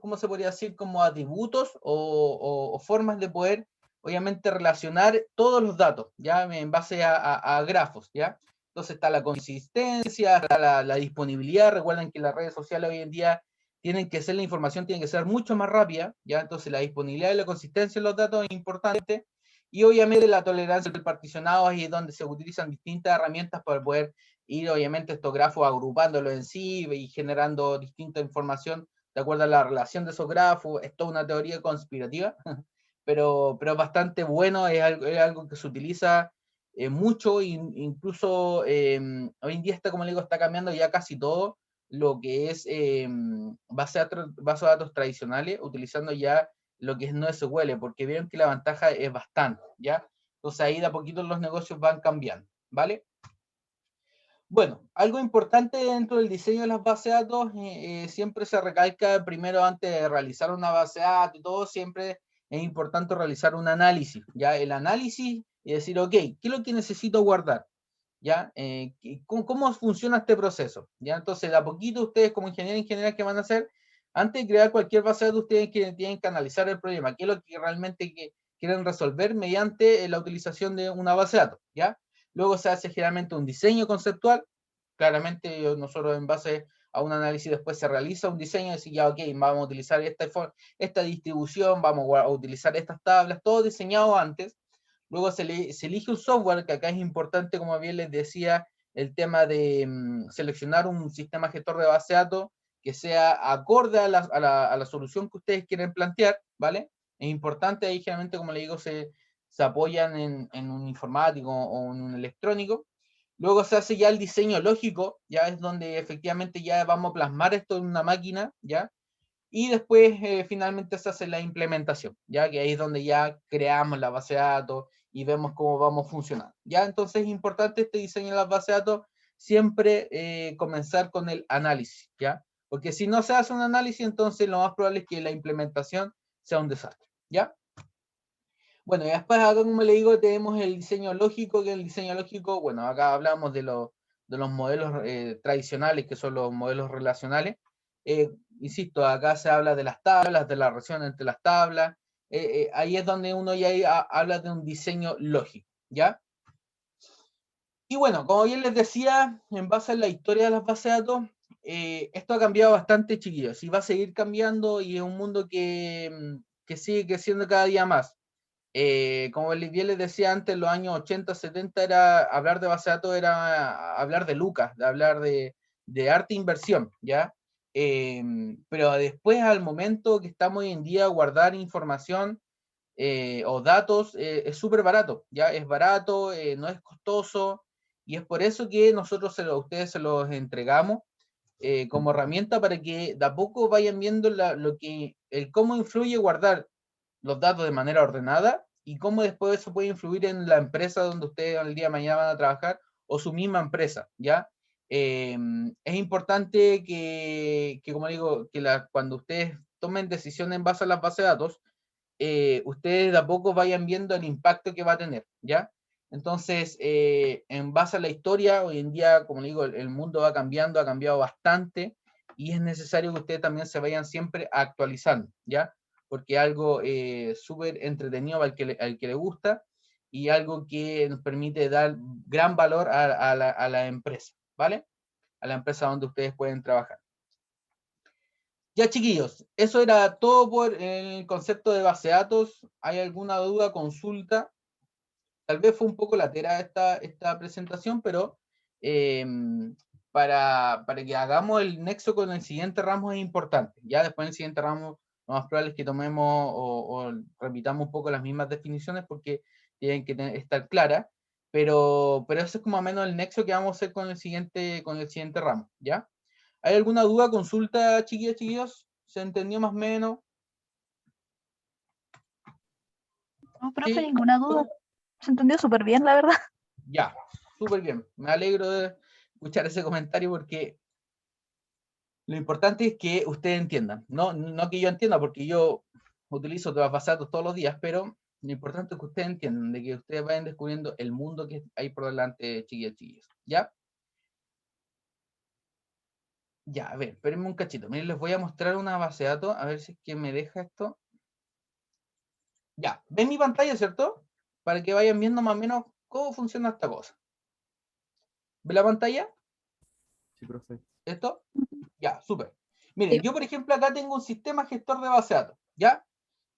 ¿cómo se podría decir? Como atributos o formas de poder, obviamente, relacionar todos los datos, ¿ya? En base a grafos, ¿ya? Entonces está la consistencia, está la disponibilidad. Recuerden que las redes sociales hoy en día tienen que ser, la información tiene que ser mucho más rápida, ¿ya? Entonces la disponibilidad y la consistencia de los datos es importante. Y obviamente la tolerancia del particionado, ahí es donde se utilizan distintas herramientas para poder ir, obviamente, estos grafos agrupándolos en sí y generando distinta información de acuerdo a la relación de esos grafos. Es toda una teoría conspirativa, pero es bastante bueno, es algo que se utiliza mucho, incluso hoy en día está, como le digo, está cambiando ya casi todo lo que es base de datos tradicionales, utilizando ya lo que es no SQL, porque vieron que la ventaja es bastante, ¿ya? Entonces ahí de a poquito los negocios van cambiando, ¿vale? Bueno, algo importante dentro del diseño de las bases de datos, siempre se recalca primero, antes de realizar una base de datos y todo, siempre es importante realizar un análisis, ¿ya? El análisis y decir, ok, ¿qué es lo que necesito guardar? ¿Ya? ¿Cómo funciona este proceso? ¿Ya? Entonces, de a poquito ustedes como ingenieros en general, ¿qué van a hacer? Antes de crear cualquier base de datos, ustedes tienen que analizar el problema, qué es lo que realmente quieren resolver mediante la utilización de una base de datos, ¿ya? Luego se hace generalmente un diseño conceptual. Claramente nosotros, en base a un análisis, después se realiza un diseño y decir, ya, ok, vamos a utilizar esta distribución, vamos a utilizar estas tablas, todo diseñado antes. Luego se elige un software, que acá es importante, como bien les decía, el tema de seleccionar un sistema gestor de base de datos que sea acorde a la solución que ustedes quieren plantear, ¿vale? Es importante, ahí generalmente, como le digo, se apoyan en un informático o en un electrónico. Luego se hace ya el diseño lógico, ya es donde efectivamente ya vamos a plasmar esto en una máquina, ¿ya? Y después finalmente se hace la implementación, ya que ahí es donde ya creamos la base de datos y vemos cómo vamos funcionando. Ya, entonces es importante este diseño de las bases de datos, siempre comenzar con el análisis, ¿ya? Porque si no se hace un análisis, entonces lo más probable es que la implementación sea un desastre, ¿ya? Bueno, y después acá, como le digo, tenemos el diseño lógico, que el diseño lógico, bueno, acá hablamos de los modelos tradicionales, que son los modelos relacionales. Insisto, acá se habla de las tablas, de la relación entre las tablas. Ahí es donde uno ya habla de un diseño lógico, ¿ya? Y bueno, como bien les decía, en base a la historia de las bases de datos, esto ha cambiado bastante, chiquillos, y va a seguir cambiando, y es un mundo que sigue creciendo cada día más. Como bien les decía antes, en los años 80, 70, hablar de base de datos era hablar de lucas, de hablar de arte e inversión, ¿ya? Pero después, al momento que estamos hoy en día, guardar información o datos es súper barato, ¿ya? Es barato, no es costoso, y es por eso que nosotros a ustedes se los entregamos como herramienta para que de a poco vayan viendo cómo influye guardar los datos de manera ordenada y cómo después eso puede influir en la empresa donde ustedes el día de mañana van a trabajar o su misma empresa, ¿ya? es importante que como digo, cuando ustedes tomen decisiones en base a las bases de datos, ustedes de a poco vayan viendo el impacto que va a tener, ¿ya? Entonces, en base a la historia, hoy en día, como digo, el mundo va cambiando, ha cambiado bastante, y es necesario que ustedes también se vayan siempre actualizando, ¿ya? Porque algo súper entretenido al que le gusta, y algo que nos permite dar gran valor a la empresa, ¿vale? A la empresa donde ustedes pueden trabajar. Ya, chiquillos, eso era todo por el concepto de base de datos. ¿Hay alguna duda, consulta? Tal vez fue un poco latera esta presentación, pero para que hagamos el nexo con el siguiente ramo es importante. Ya después en el siguiente ramo lo más probable es que tomemos o repitamos un poco las mismas definiciones porque tienen que estar claras, pero eso es como a menos el nexo que vamos a hacer con el siguiente ramo, ¿ya? ¿Hay alguna duda, consulta, chiquillas, chiquillos? ¿Se entendió más o menos? No, profe, ¿Sí? ninguna duda. Se entendió súper bien, la verdad. Ya, súper bien. Me alegro de escuchar ese comentario porque lo importante es que ustedes entiendan. No que yo entienda, porque yo utilizo todas las bases de datos todos los días, pero lo importante es que ustedes entiendan, de que ustedes vayan descubriendo el mundo que hay por delante, chiquillas, chiquillos. ¿Ya? Ya, a ver, espérenme un cachito. Miren, les voy a mostrar una base de datos, a ver si es que me deja esto. Ya, ven mi pantalla, ¿cierto? Para que vayan viendo más o menos cómo funciona esta cosa. ¿Ven la pantalla? Sí, profe. ¿Esto? Ya, súper. Sí. Miren, yo por ejemplo acá tengo un sistema gestor de base de datos, ¿ya?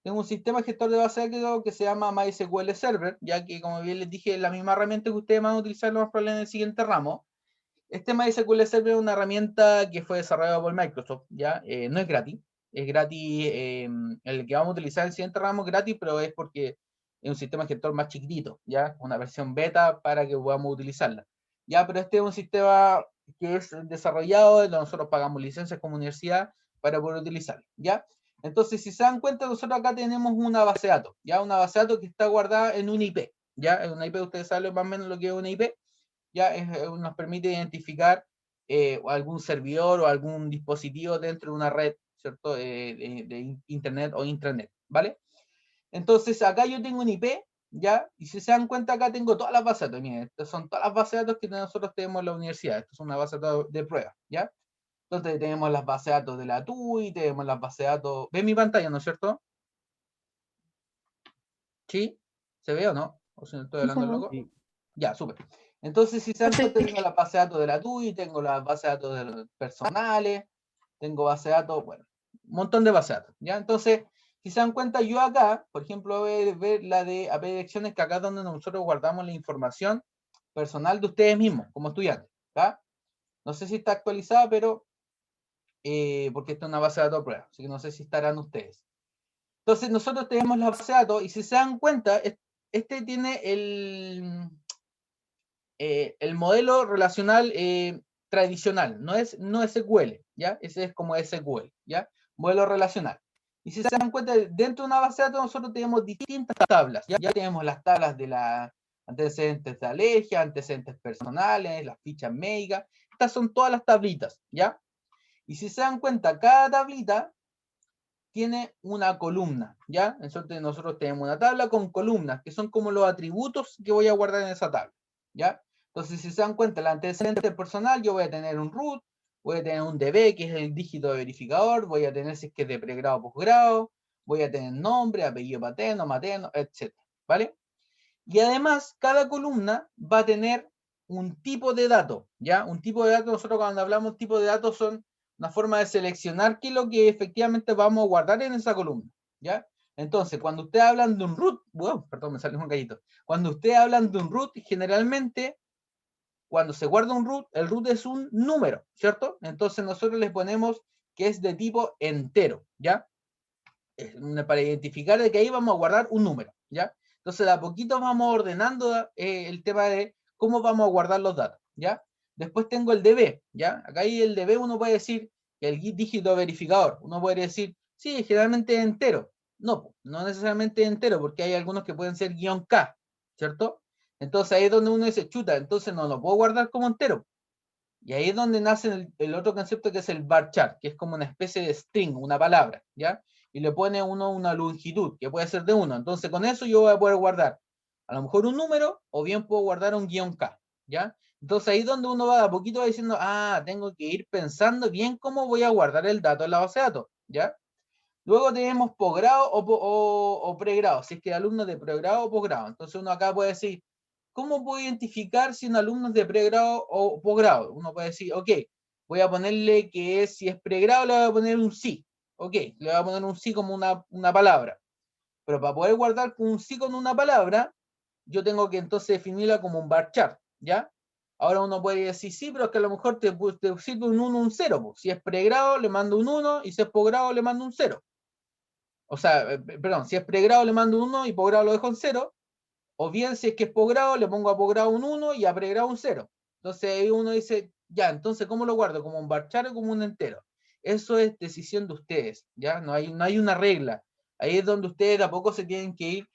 Tengo un sistema gestor de base de datos que se llama MySQL Server, ya que como bien les dije, es la misma herramienta que ustedes van a utilizar lo más probable en el siguiente ramo. Este MySQL Server es una herramienta que fue desarrollada por Microsoft, ¿ya? No es gratis, el que vamos a utilizar en el siguiente ramo es gratis, pero es porque es un sistema gestor más chiquitito, ¿ya? Una versión beta para que podamos utilizarla. Ya, pero este es un sistema que es desarrollado, nosotros pagamos licencias como universidad para poder utilizarlo, ¿ya? Entonces, si se dan cuenta, nosotros acá tenemos una base de datos, ¿ya? Una base de datos que está guardada en un IP, ¿ya? En una IP, ustedes saben más o menos lo que es una IP, ya nos permite identificar algún servidor o algún dispositivo dentro de una red, ¿cierto? De internet o intranet, ¿vale? Entonces, acá yo tengo un IP, ¿ya? Y si se dan cuenta, acá tengo todas las bases de datos. Miren, estas son todas las bases de datos que nosotros tenemos en la universidad. Esto es una base de datos de prueba, ¿ya? Entonces, tenemos las bases de datos de la TUI, tenemos las bases de datos... ¿Ven mi pantalla, no es cierto? ¿Sí? ¿Se ve o no? ¿O si no estoy Sí, se hablando ve. loco? Sí. Ya, súper. Entonces, si se dan Sí. cuenta, tengo la base de datos de la TUI, tengo las bases de datos de los personales, tengo base de datos, bueno, un montón de bases de datos, ¿ya? Entonces, si se dan cuenta, yo acá, por ejemplo, voy a ver la de AP Direcciones, que acá es donde nosotros guardamos la información personal de ustedes mismos, como estudiantes, ¿ya? No sé si está actualizada, pero, porque esta es una base de datos de prueba, así que no sé si estarán ustedes. Entonces, nosotros tenemos la base de datos, y si se dan cuenta, este tiene el modelo relacional tradicional, no es SQL, ¿ya? Ese es como SQL, ¿ya? Modelo relacional. Y si se dan cuenta, dentro de una base de datos nosotros tenemos distintas tablas, ¿ya? Tenemos las tablas de la antecedentes de alergia, antecedentes personales, las fichas médicas, estas son todas las tablitas, ¿ya? Y si se dan cuenta, cada tablita tiene una columna, ¿ya? Nosotros tenemos una tabla con columnas, que son como los atributos que voy a guardar en esa tabla, ¿ya? Entonces, si se dan cuenta, el antecedente personal, yo voy a tener un root, voy a tener un DB, que es el dígito de verificador, voy a tener si es que es de pregrado o posgrado, voy a tener nombre, apellido paterno, materno, etc., ¿vale? Y además, cada columna va a tener un tipo de dato, ¿ya? Un tipo de dato, nosotros cuando hablamos de tipo de datos son una forma de seleccionar qué es lo que efectivamente vamos a guardar en esa columna, ¿ya? Entonces, cuando ustedes hablan de un root, wow, perdón, me salió un gallito. Cuando ustedes hablan de un root, generalmente, cuando se guarda un root, el root es un número, ¿cierto? Entonces nosotros les ponemos que es de tipo entero, ¿ya? Para identificar de que ahí vamos a guardar un número, ¿ya? Entonces, de a poquito vamos ordenando el tema de cómo vamos a guardar los datos, ¿ya? Después tengo el DB, ¿ya? Acá hay el DB, uno puede decir que el dígito verificador, uno puede decir, sí, generalmente es entero. No, no necesariamente entero, porque hay algunos que pueden ser -K, ¿cierto? Entonces ahí es donde uno dice, chuta, entonces no lo puedo guardar como entero. Y ahí es donde nace el otro concepto que es el varchar, que es como una especie de string, una palabra, ¿ya? Y le pone uno una longitud, que puede ser de 1. Entonces con eso yo voy a poder guardar a lo mejor un número, o bien puedo guardar un guión K, ¿ya? Entonces ahí es donde uno va de a poquito va diciendo, ah, tengo que ir pensando bien cómo voy a guardar el dato en la base de datos, ¿ya? Luego tenemos posgrado o pregrado, si es que alumnos de pregrado o posgrado. Entonces uno acá puede decir, ¿cómo puedo identificar si un alumno es de pregrado o posgrado? Uno puede decir, ok, voy a ponerle que si es pregrado le voy a poner un sí. Ok, le voy a poner un sí como una palabra. Pero para poder guardar un sí con una palabra, yo tengo que entonces definirla como un varchar, ¿ya? Ahora uno puede decir, sí, pero es que a lo mejor te sirve un 1, un 0. Pues. Si es pregrado, le mando un 1, y si es posgrado, le mando un 0. O sea, perdón, si es pregrado, le mando un 1 y posgrado lo dejo en 0. O bien, si es que es posgrado, le pongo a posgrado un 1 y a pregrado un 0. Entonces ahí uno dice, ya, entonces, ¿cómo lo guardo? ¿Como un varchar o como un entero? Eso es decisión de ustedes, ¿ya? No hay una regla. Ahí es donde ustedes de a poco se tienen que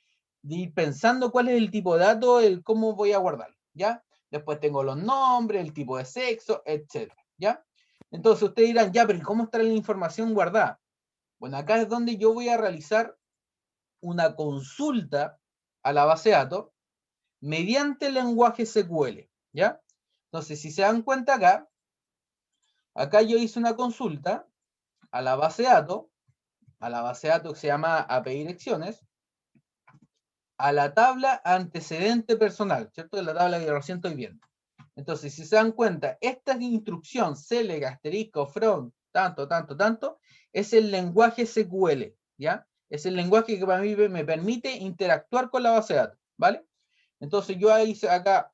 ir pensando cuál es el tipo de dato, el cómo voy a guardarlo, ¿ya? Después tengo los nombres, el tipo de sexo, etc., ¿ya? Entonces ustedes dirán, ya, pero ¿cómo está la información guardada? Bueno, acá es donde yo voy a realizar una consulta a la base de datos mediante el lenguaje SQL, ¿ya? Entonces, si se dan cuenta acá yo hice una consulta a la base de datos que se llama API Direcciones, a la tabla antecedente personal, ¿cierto? Es la tabla que recién estoy viendo. Entonces, si se dan cuenta, esta instrucción, select, asterisco, from, tanto, es el lenguaje SQL, ¿ya? Es el lenguaje que para mí me permite interactuar con la base de datos, ¿vale? Entonces yo hice acá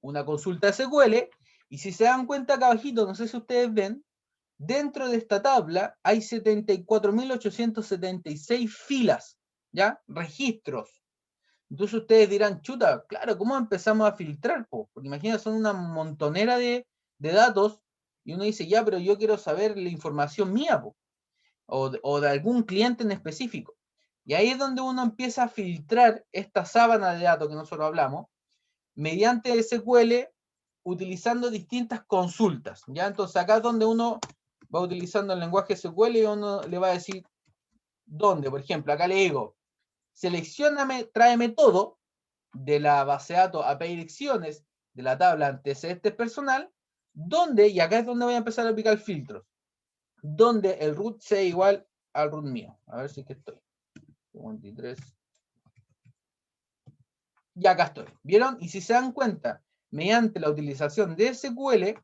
una consulta SQL, y si se dan cuenta acá abajito, no sé si ustedes ven, dentro de esta tabla hay 74.876 filas, ¿ya? Registros. Entonces ustedes dirán, chuta, claro, ¿cómo empezamos a filtrar? Po? Porque imagínense, son una montonera de datos, y uno dice, ya, pero yo quiero saber la información mía, po, o de algún cliente en específico. Y ahí es donde uno empieza a filtrar esta sábana de datos que nosotros hablamos, mediante el SQL, utilizando distintas consultas, ¿ya? Entonces acá es donde uno va utilizando el lenguaje SQL y uno le va a decir, ¿dónde? Por ejemplo, acá le digo, seleccióname, tráeme todo de la base de datos API Direcciones de la tabla antecedentes personal, donde, y acá es donde voy a empezar a aplicar filtros, donde el root sea igual al root mío. A ver si es que estoy. 23. Y acá estoy. ¿Vieron? Y si se dan cuenta, mediante la utilización de SQL,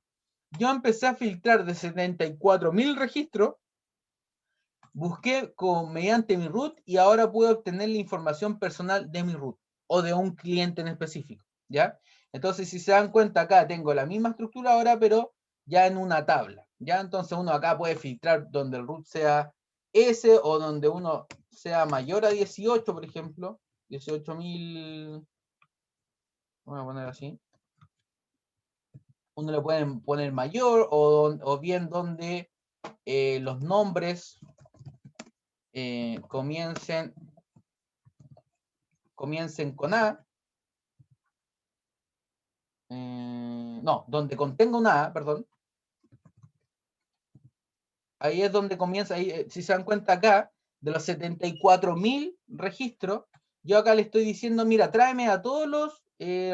yo empecé a filtrar de 74.000 registros, busqué mediante mi root, y ahora puedo obtener la información personal de mi root o de un cliente en específico, ¿ya? Entonces, si se dan cuenta, acá tengo la misma estructura ahora, pero ya en una tabla, ¿ya? Entonces uno acá puede filtrar donde el root sea S, o donde uno sea mayor a 18, por ejemplo, 18.000, voy a poner así. Uno le pueden poner mayor, o bien donde los nombres comiencen con A, no, donde contenga una A, perdón. Ahí es donde comienza, ahí, si se dan cuenta acá, de los 74.000 registros, yo acá le estoy diciendo, mira, tráeme a todos los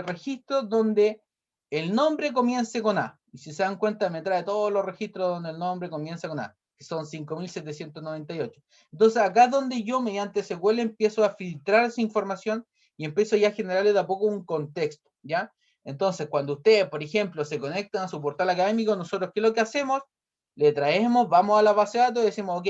registros donde el nombre comience con A. Y si se dan cuenta, me trae todos los registros donde el nombre comienza con A, que son 5.798. Entonces acá es donde yo, mediante SQL, empiezo a filtrar esa información y empiezo ya a generarle de a poco un contexto, ¿ya? Entonces, cuando ustedes, por ejemplo, se conectan a su portal académico, nosotros, ¿qué es lo que hacemos? Le traemos, vamos a la base de datos y decimos, ok,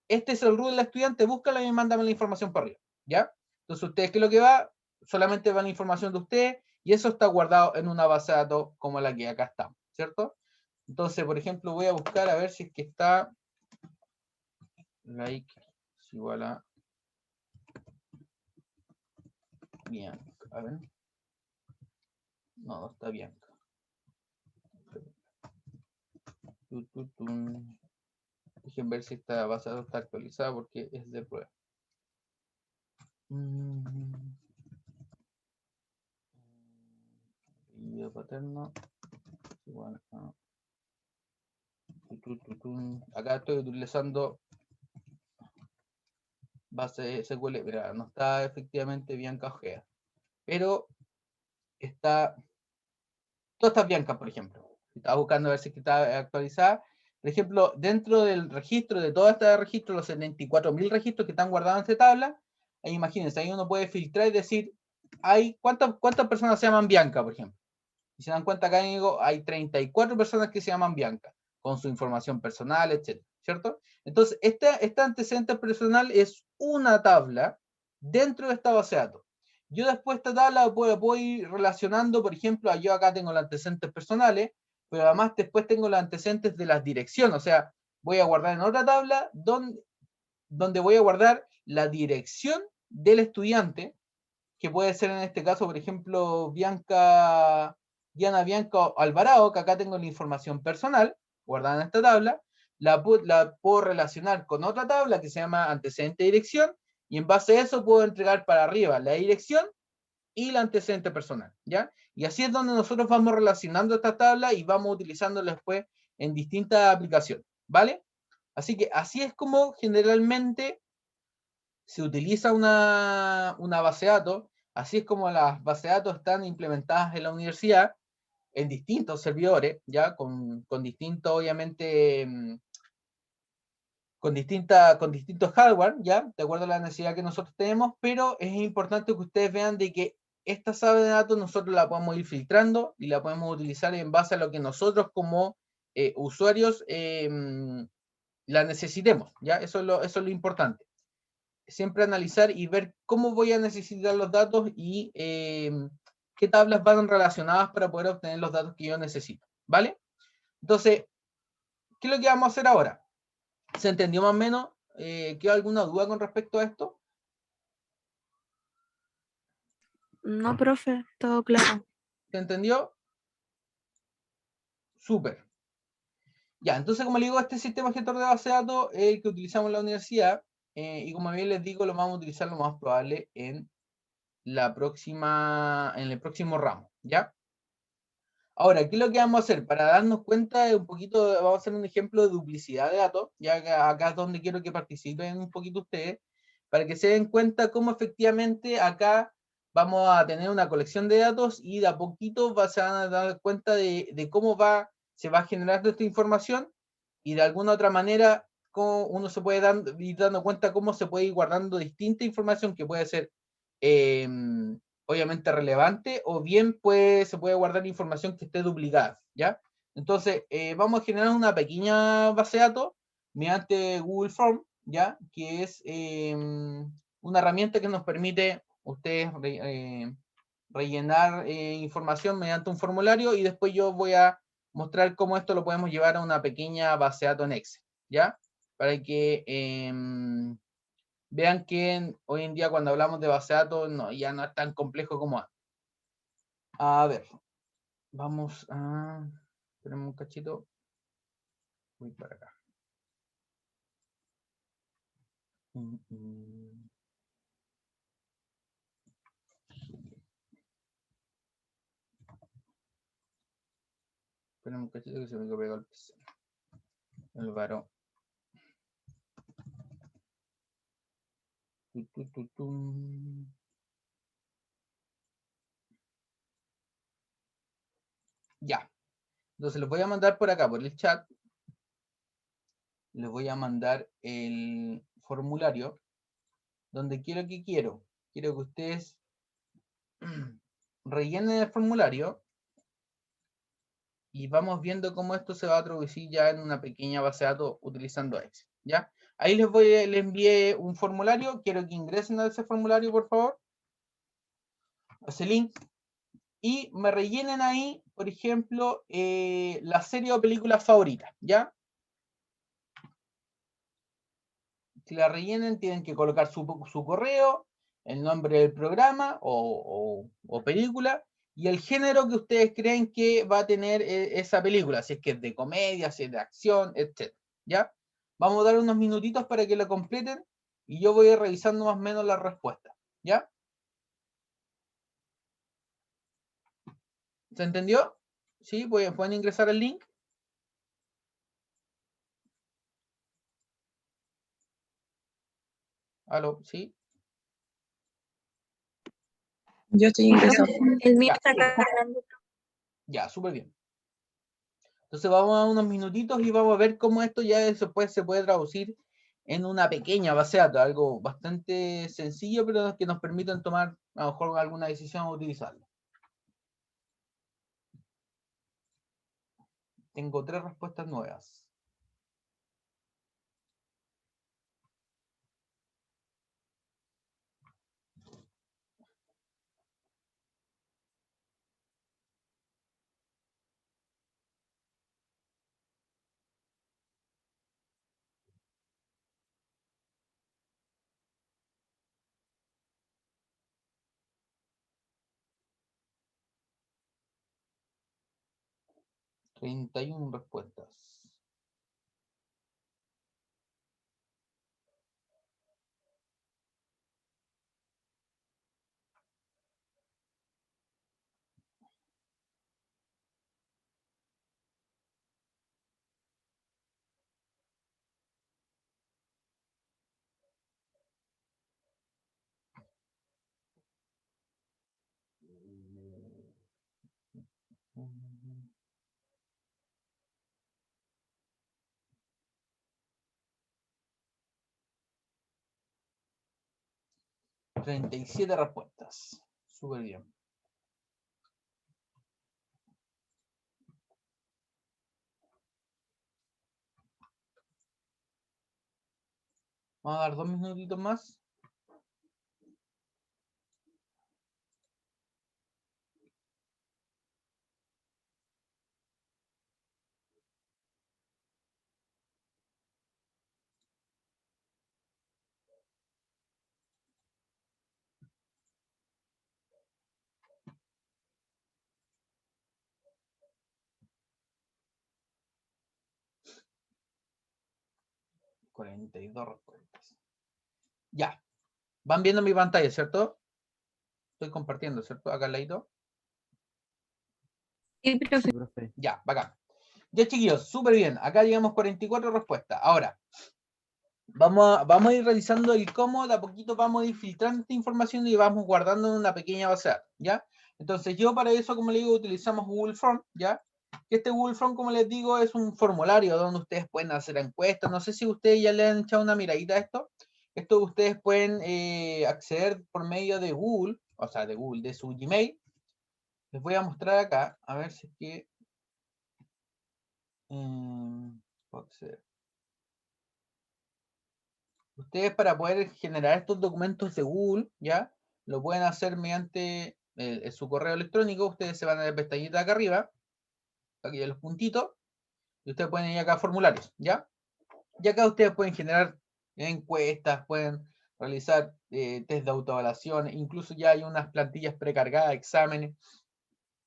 este es el root del estudiante, búscala y mándame la información para arriba, ¿ya? Entonces, ustedes, ¿qué es lo que va? Solamente va la información de ustedes, y eso está guardado en una base de datos como la que acá estamos, ¿cierto? Entonces, por ejemplo, voy a buscar a ver si es que está like es igual a Bianca. A ver. No, no está Bianca. Dejen ver si esta base de datos está actualizada, porque es de prueba. paterno igual a acá estoy utilizando base SQL, mira, no está efectivamente Bianca Ojea, pero está, todas estas Bianca, por ejemplo. Estaba buscando a ver si está actualizada. Por ejemplo, dentro del registro, de todo este registro, los 74.000 registros que están guardados en esta tabla, ahí imagínense, ahí uno puede filtrar y decir, ¿cuántas personas se llaman Bianca, por ejemplo? Y se dan cuenta acá digo, hay 34 personas que se llaman Bianca, con su información personal, etc. ¿Cierto? Entonces, este antecedente personal es una tabla dentro de esta base de datos. Yo después esta tabla puedo ir relacionando, por ejemplo, yo acá tengo los antecedentes personales, pero además después tengo los antecedentes de las direcciones, o sea, voy a guardar en otra tabla donde voy a guardar la dirección del estudiante, que puede ser en este caso, por ejemplo, Diana Bianca Alvarado, que acá tengo la información personal guardada en esta tabla, la puedo relacionar con otra tabla que se llama antecedente dirección, y en base a eso puedo entregar para arriba la dirección y el antecedente personal, ¿ya? Y así es donde nosotros vamos relacionando esta tabla y vamos utilizándola después en distintas aplicaciones, ¿vale? Así que así es como generalmente se utiliza una base de datos, así es como las bases de datos están implementadas en la universidad, en distintos servidores, ya con distintos, obviamente, con distintos hardware, ya, de acuerdo a la necesidad que nosotros tenemos, pero es importante que ustedes vean de que esta base de datos nosotros la podemos ir filtrando y la podemos utilizar en base a lo que nosotros como usuarios la necesitemos, ya, eso es lo importante. Siempre analizar y ver cómo voy a necesitar los datos y qué tablas van relacionadas para poder obtener los datos que yo necesito, ¿vale? Entonces, ¿qué es lo que vamos a hacer ahora? ¿Se entendió más o menos? ¿Queda alguna duda con respecto a esto? No, profe, todo claro. ¿Se entendió? Súper. Ya, entonces, como le digo, este sistema gestor de base de datos es el que utilizamos en la universidad y como bien les digo, lo vamos a utilizar lo más probable en el próximo ramo, ¿ya? Ahora, ¿qué es lo que vamos a hacer? Para darnos cuenta de un poquito, vamos a hacer un ejemplo de duplicidad de datos, ya que acá es donde quiero que participen un poquito ustedes, para que se den cuenta cómo efectivamente acá vamos a tener una colección de datos y de a poquito se van a dar cuenta de cómo se va generando esta información y de alguna otra manera cómo uno se puede ir dando cuenta cómo se puede ir guardando distinta información que puede ser obviamente relevante, o bien se puede guardar información que esté duplicada, ¿ya? Entonces, vamos a generar una pequeña base de datos mediante Google Form, ¿ya? Que es una herramienta que nos permite ustedes rellenar información mediante un formulario y después yo voy a mostrar cómo esto lo podemos llevar a una pequeña base de datos en Excel, ¿ya? Para que vean que hoy en día cuando hablamos de base de datos ya no es tan complejo como antes. A ver, vamos a... Tenemos un cachito. Voy para acá. Tenemos un cachito que se me pegó el PC. El varón. Ya. Entonces les voy a mandar por acá, por el chat. Les voy a mandar el formulario donde quiero que ustedes rellenen el formulario y vamos viendo cómo esto se va a traducir ya en una pequeña base de datos utilizando Excel, ¿ya? Ahí les envié un formulario, quiero que ingresen a ese formulario, por favor, a ese link, y me rellenen ahí, por ejemplo, la serie o película favorita, ¿ya? Si la rellenen, tienen que colocar su correo, el nombre del programa o película, y el género que ustedes creen que va a tener esa película, si es que es de comedia, si es de acción, etc. ¿Ya? Vamos a dar unos minutitos para que lo completen y yo voy a ir revisando más o menos las respuestas. ¿Ya? ¿Se entendió? ¿Sí? ¿Pueden ingresar el link? ¿Aló? ¿Sí? Yo estoy Sí, profe. ingresando. El mío Ya, está súper. cargando. Ya, súper bien. Entonces vamos a unos minutitos y vamos a ver cómo esto ya después se puede traducir en una pequeña base de datos, algo bastante sencillo, pero que nos permitan tomar a lo mejor alguna decisión o utilizarlo. Tengo 3 respuestas nuevas. $31 respuestas. Mm, 37 respuestas. Súper bien. Vamos a dar 2 minutitos más. $42 respuestas. Ya. Van viendo mi pantalla, ¿cierto? Estoy compartiendo, ¿cierto? Acá al ladito. Sí, profe. Sí, profe. Ya, bacán. Ya, chiquillos, súper bien. Acá llegamos 44 respuestas. Ahora, vamos a ir revisando el cómo de a poquito vamos a ir filtrando esta información y vamos guardando en una pequeña base de datos, ¿ya? Entonces, yo para eso, como les digo, utilizamos Google Form, ¿ya? Que este Google Form, como les digo, es un formulario donde ustedes pueden hacer encuestas. No sé si ustedes ya le han echado una miradita a esto. Esto ustedes pueden acceder por medio de Google, o sea, de Google, de su Gmail. Les voy a mostrar acá, a ver si es que... puedo acceder. Ustedes para poder generar estos documentos de Google, ¿ya? Lo pueden hacer mediante su correo electrónico. Ustedes se van a la pestañita acá arriba, aquí en los puntitos, y ustedes pueden ir acá a formularios, ¿ya? Y acá ustedes pueden generar encuestas, pueden realizar test de autoevaluación, incluso ya hay unas plantillas precargadas, exámenes,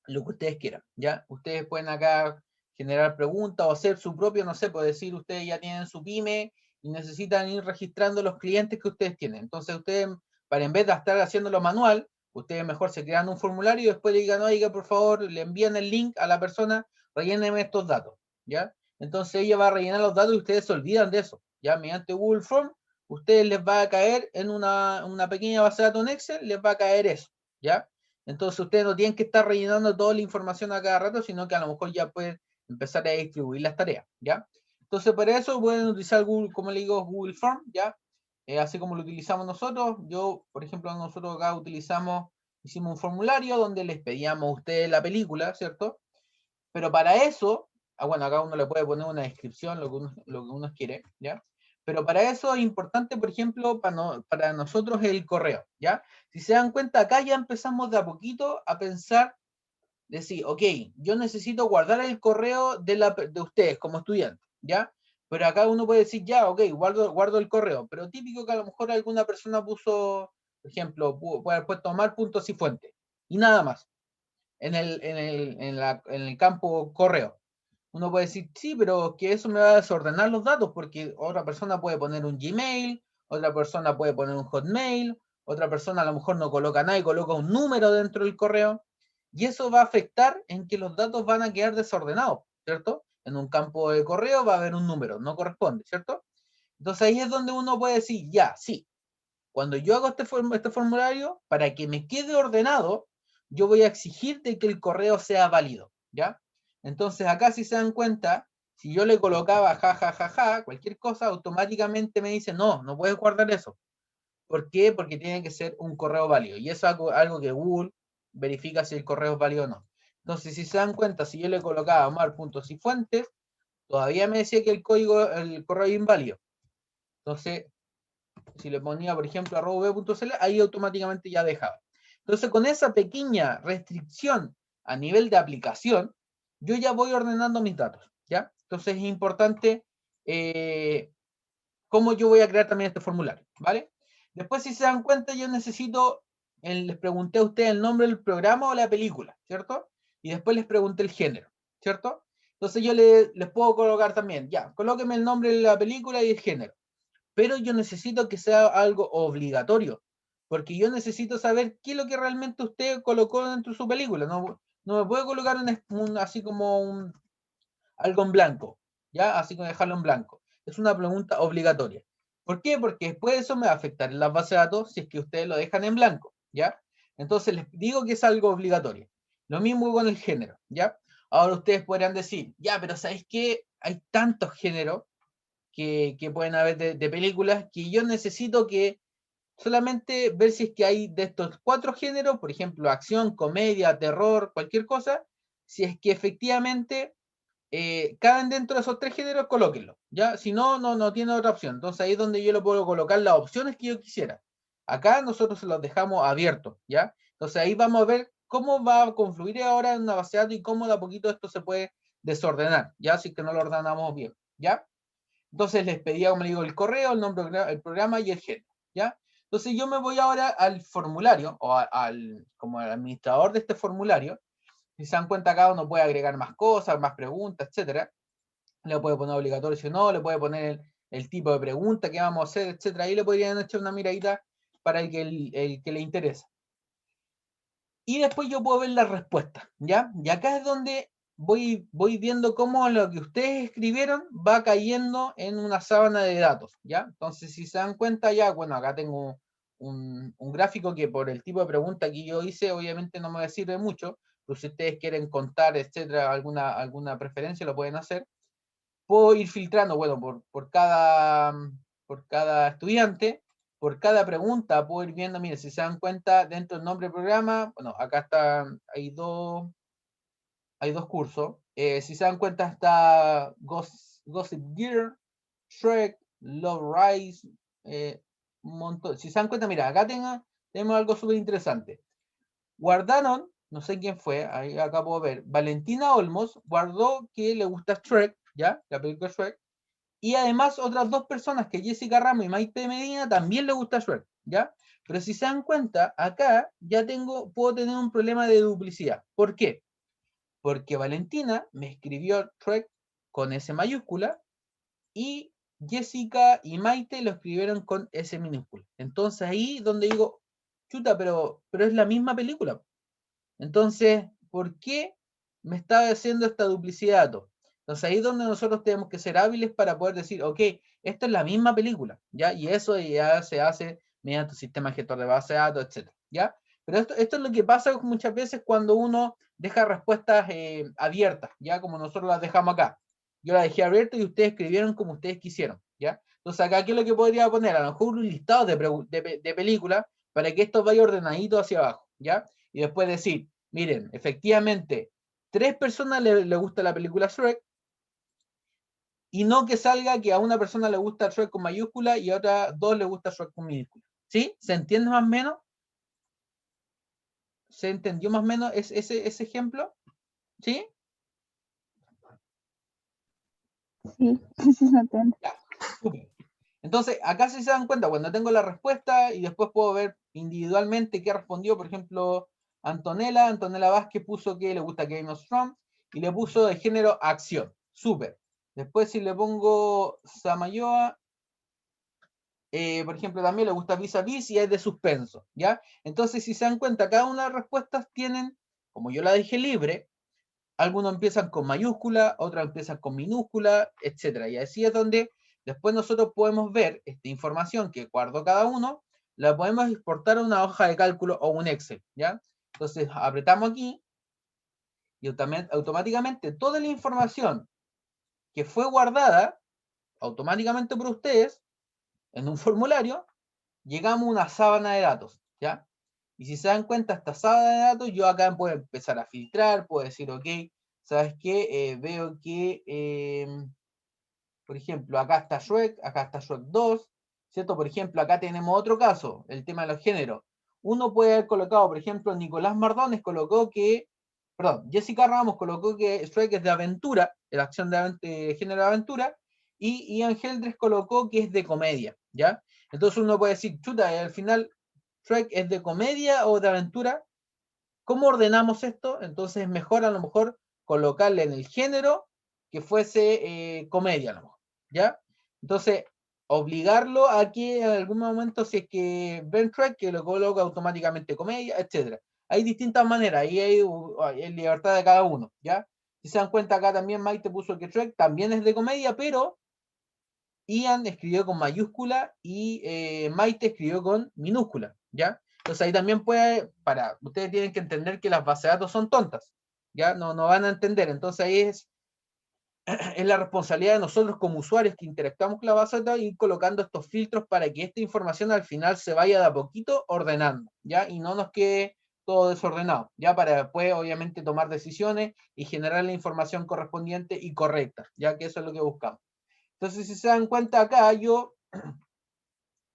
lo que ustedes quieran, ¿ya? Ustedes pueden acá generar preguntas o hacer su propio, no sé, puede decir, ustedes ya tienen su pyme y necesitan ir registrando los clientes que ustedes tienen. Entonces ustedes, para en vez de estar haciéndolo manual, ustedes mejor se crean un formulario y después le digan, oiga, por favor, le envían el link a la persona, relléneme estos datos, ¿ya? Entonces ella va a rellenar los datos y ustedes se olvidan de eso, ¿ya? Mediante Google Form, ustedes les va a caer en una pequeña base de datos en Excel, les va a caer eso, ¿ya? Entonces ustedes no tienen que estar rellenando toda la información a cada rato, sino que a lo mejor ya pueden empezar a distribuir las tareas, ¿ya? Entonces para eso pueden utilizar Google, como le digo, Google Form, ¿ya? Así como lo utilizamos nosotros. Yo, por ejemplo, nosotros acá hicimos un formulario donde les pedíamos a ustedes la película, ¿cierto? Pero para eso, bueno, acá uno le puede poner una descripción, lo que uno quiere, ¿ya? Pero para eso es importante, por ejemplo, para nosotros el correo, ¿ya? Si se dan cuenta, acá ya empezamos de a poquito a pensar, decir, ok, yo necesito guardar el correo de ustedes como estudiantes, ¿ya? Pero acá uno puede decir, ya, ok, guardo el correo, pero típico que a lo mejor alguna persona puso, por ejemplo, puede haber puesto tomar puntos y fuentes, y nada más en el campo correo. Uno puede decir, sí, pero que eso me va a desordenar los datos porque otra persona puede poner un Gmail, otra persona puede poner un Hotmail, otra persona a lo mejor no coloca nada y coloca un número dentro del correo. Y eso va a afectar en que los datos van a quedar desordenados, ¿cierto? En un campo de correo va a haber un número, no corresponde, ¿cierto? Entonces ahí es donde uno puede decir, ya, sí, cuando yo hago este formulario, para que me quede ordenado, yo voy a exigir de que el correo sea válido, ¿ya? Entonces acá si se dan cuenta, si yo le colocaba ja, cualquier cosa, automáticamente me dice, no, no puedes guardar eso. ¿Por qué? Porque tiene que ser un correo válido. Y eso es algo que Google verifica si el correo es válido o no. Entonces, si se dan cuenta, si yo le colocaba Omar.cifuentes, todavía me decía que el correo es inválido. Entonces, si le ponía, por ejemplo, @v.cl, ahí automáticamente ya dejaba. Entonces, con esa pequeña restricción a nivel de aplicación, yo ya voy ordenando mis datos, ¿ya? Entonces, es importante cómo yo voy a crear también este formulario, ¿vale? Después, si se dan cuenta, yo necesito, les pregunté a ustedes el nombre del programa o la película, ¿cierto? Y después les pregunté el género, ¿cierto? Entonces yo les puedo colocar también, ya, colóqueme el nombre de la película y el género. Pero yo necesito que sea algo obligatorio, porque yo necesito saber qué es lo que realmente usted colocó dentro de su película. No, no me puede colocar así como algo en blanco, ¿ya? Así como dejarlo en blanco. Es una pregunta obligatoria. ¿Por qué? Porque después eso me va a afectar en las bases de datos si es que ustedes lo dejan en blanco, ¿ya? Entonces les digo que es algo obligatorio. Lo mismo con el género, ¿ya? Ahora ustedes podrán decir, ya, pero ¿sabéis qué? Hay tantos géneros que pueden haber de películas que yo necesito que solamente ver si es que hay de estos 4 géneros, por ejemplo, acción, comedia, terror, cualquier cosa, si es que efectivamente caben dentro de esos 3 géneros, colóquenlo, ¿ya? Si no, no tiene otra opción. Entonces ahí es donde yo lo puedo colocar las opciones que yo quisiera. Acá nosotros se los dejamos abiertos, ¿ya? Entonces ahí vamos a ver cómo va a confluir ahora en una base de datos y cómo de a poquito esto se puede desordenar, ¿ya? Si es que no lo ordenamos bien, ¿ya? Entonces les pedía, como le digo, el correo, el nombre del programa y el género, ¿ya? Entonces yo me voy ahora al formulario, o como al administrador de este formulario. Si se dan cuenta, acá uno puede agregar más cosas, más preguntas, etcétera. Le puede poner obligatorio si no, le puede poner el tipo de pregunta que vamos a hacer, etcétera. Ahí le podrían echar una miradita para el que le interesa. Y después yo puedo ver las respuestas, ¿ya? Y acá es donde voy viendo cómo lo que ustedes escribieron va cayendo en una sábana de datos, ¿ya? Entonces, si se dan cuenta ya, bueno, acá tengo un gráfico que por el tipo de pregunta que yo hice, obviamente no me sirve mucho, pero si ustedes quieren contar, etcétera, alguna preferencia, lo pueden hacer. Puedo ir filtrando, bueno, por cada estudiante, por cada pregunta, puedo ir viendo, mire, si se dan cuenta, dentro del nombre del programa, bueno, acá están, hay dos cursos. Si se dan cuenta, está Gossip Gear, Shrek, Love Rise, un montón. Si se dan cuenta, mira, acá tenemos algo súper interesante. Guardaron, no sé quién fue, ahí acá puedo ver, Valentina Olmos guardó que le gusta Shrek, ¿ya? La película Shrek. Y además otras 2 personas, que Jessica Ramos y Maite Medina, también le gusta Shrek, ¿ya? Pero si se dan cuenta, acá ya puedo tener un problema de duplicidad. ¿Por qué? Porque Valentina me escribió Shrek con S mayúscula y Jessica y Maite lo escribieron con S minúscula. Entonces ahí donde digo, chuta, pero es la misma película. Entonces, ¿por qué me está haciendo esta duplicidad de datos? Entonces ahí es donde nosotros tenemos que ser hábiles para poder decir, ok, esta es la misma película, ¿ya? Y eso ya se hace mediante un sistema gestor de base de datos, etc. ¿Ya? Pero esto es lo que pasa muchas veces cuando uno deja respuestas abiertas, ¿ya? Como nosotros las dejamos acá. Yo las dejé abiertas y ustedes escribieron como ustedes quisieron, ¿ya? Entonces acá, ¿qué es lo que podría poner? A lo mejor un listado de películas para que esto vaya ordenadito hacia abajo, ¿ya? Y después decir, miren, efectivamente, 3 personas le gusta la película Shrek, y no que salga que a una persona le gusta Shrek con mayúscula y a otras 2 le gusta Shrek con minúscula. ¿Sí? ¿Se entiende más o menos? ¿Se entendió más o menos ese ejemplo? ¿Sí? Sí, sí, sí, se entiende. Ya, súper. Entonces, acá si se dan cuenta, cuando tengo la respuesta y después puedo ver individualmente qué respondió, por ejemplo, Antonella Vázquez puso que le gusta Game of Thrones y le puso de género acción. Súper. Después si le pongo Samayoa, por ejemplo, también le gusta Vis a Vis y es de suspenso, ¿ya? Entonces, si se dan cuenta, cada una de las respuestas tienen como yo la dejé libre, algunos empiezan con mayúscula, otros empiezan con minúscula, etc. Y así es donde después nosotros podemos ver esta información que guardó cada uno, la podemos exportar a una hoja de cálculo o un Excel, ¿ya? Entonces apretamos aquí y automáticamente toda la información que fue guardada automáticamente por ustedes en un formulario, llegamos a una sábana de datos, ¿ya? Y si se dan cuenta, esta sábana de datos, yo acá puedo empezar a filtrar, puedo decir, ok, ¿sabes qué? Veo que, por ejemplo, acá está Shrek 2, ¿cierto? Por ejemplo, acá tenemos otro caso, el tema de los géneros. Uno puede haber colocado, por ejemplo, Nicolás Mardones colocó que, perdón, Jessica Ramos colocó que Shrek es de aventura, de la acción de género de aventura, y Ian Heldres colocó que es de comedia, ¿ya? Entonces uno puede decir, chuta, al final, Shrek es de comedia o de aventura. ¿Cómo ordenamos esto? Entonces es mejor a lo mejor colocarle en el género que fuese comedia a lo mejor, ¿ya? Entonces, obligarlo a que en algún momento, si es que ven Shrek, que lo coloque automáticamente comedia, etc. Hay distintas maneras, ahí hay libertad de cada uno, ¿ya? Si se dan cuenta, acá también Maite puso que Shrek también es de comedia, pero Ian escribió con mayúscula y Maite escribió con minúscula, ¿ya? Entonces ahí también ustedes tienen que entender que las bases de datos son tontas, ¿ya? No van a entender, entonces ahí es la responsabilidad de nosotros como usuarios que interactuamos con la base de datos ir colocando estos filtros para que esta información al final se vaya de a poquito ordenando, ¿ya? Y no nos quede todo desordenado, ¿ya? Para después, obviamente, tomar decisiones y generar la información correspondiente y correcta, ya que eso es lo que buscamos. Entonces, si se dan cuenta acá, yo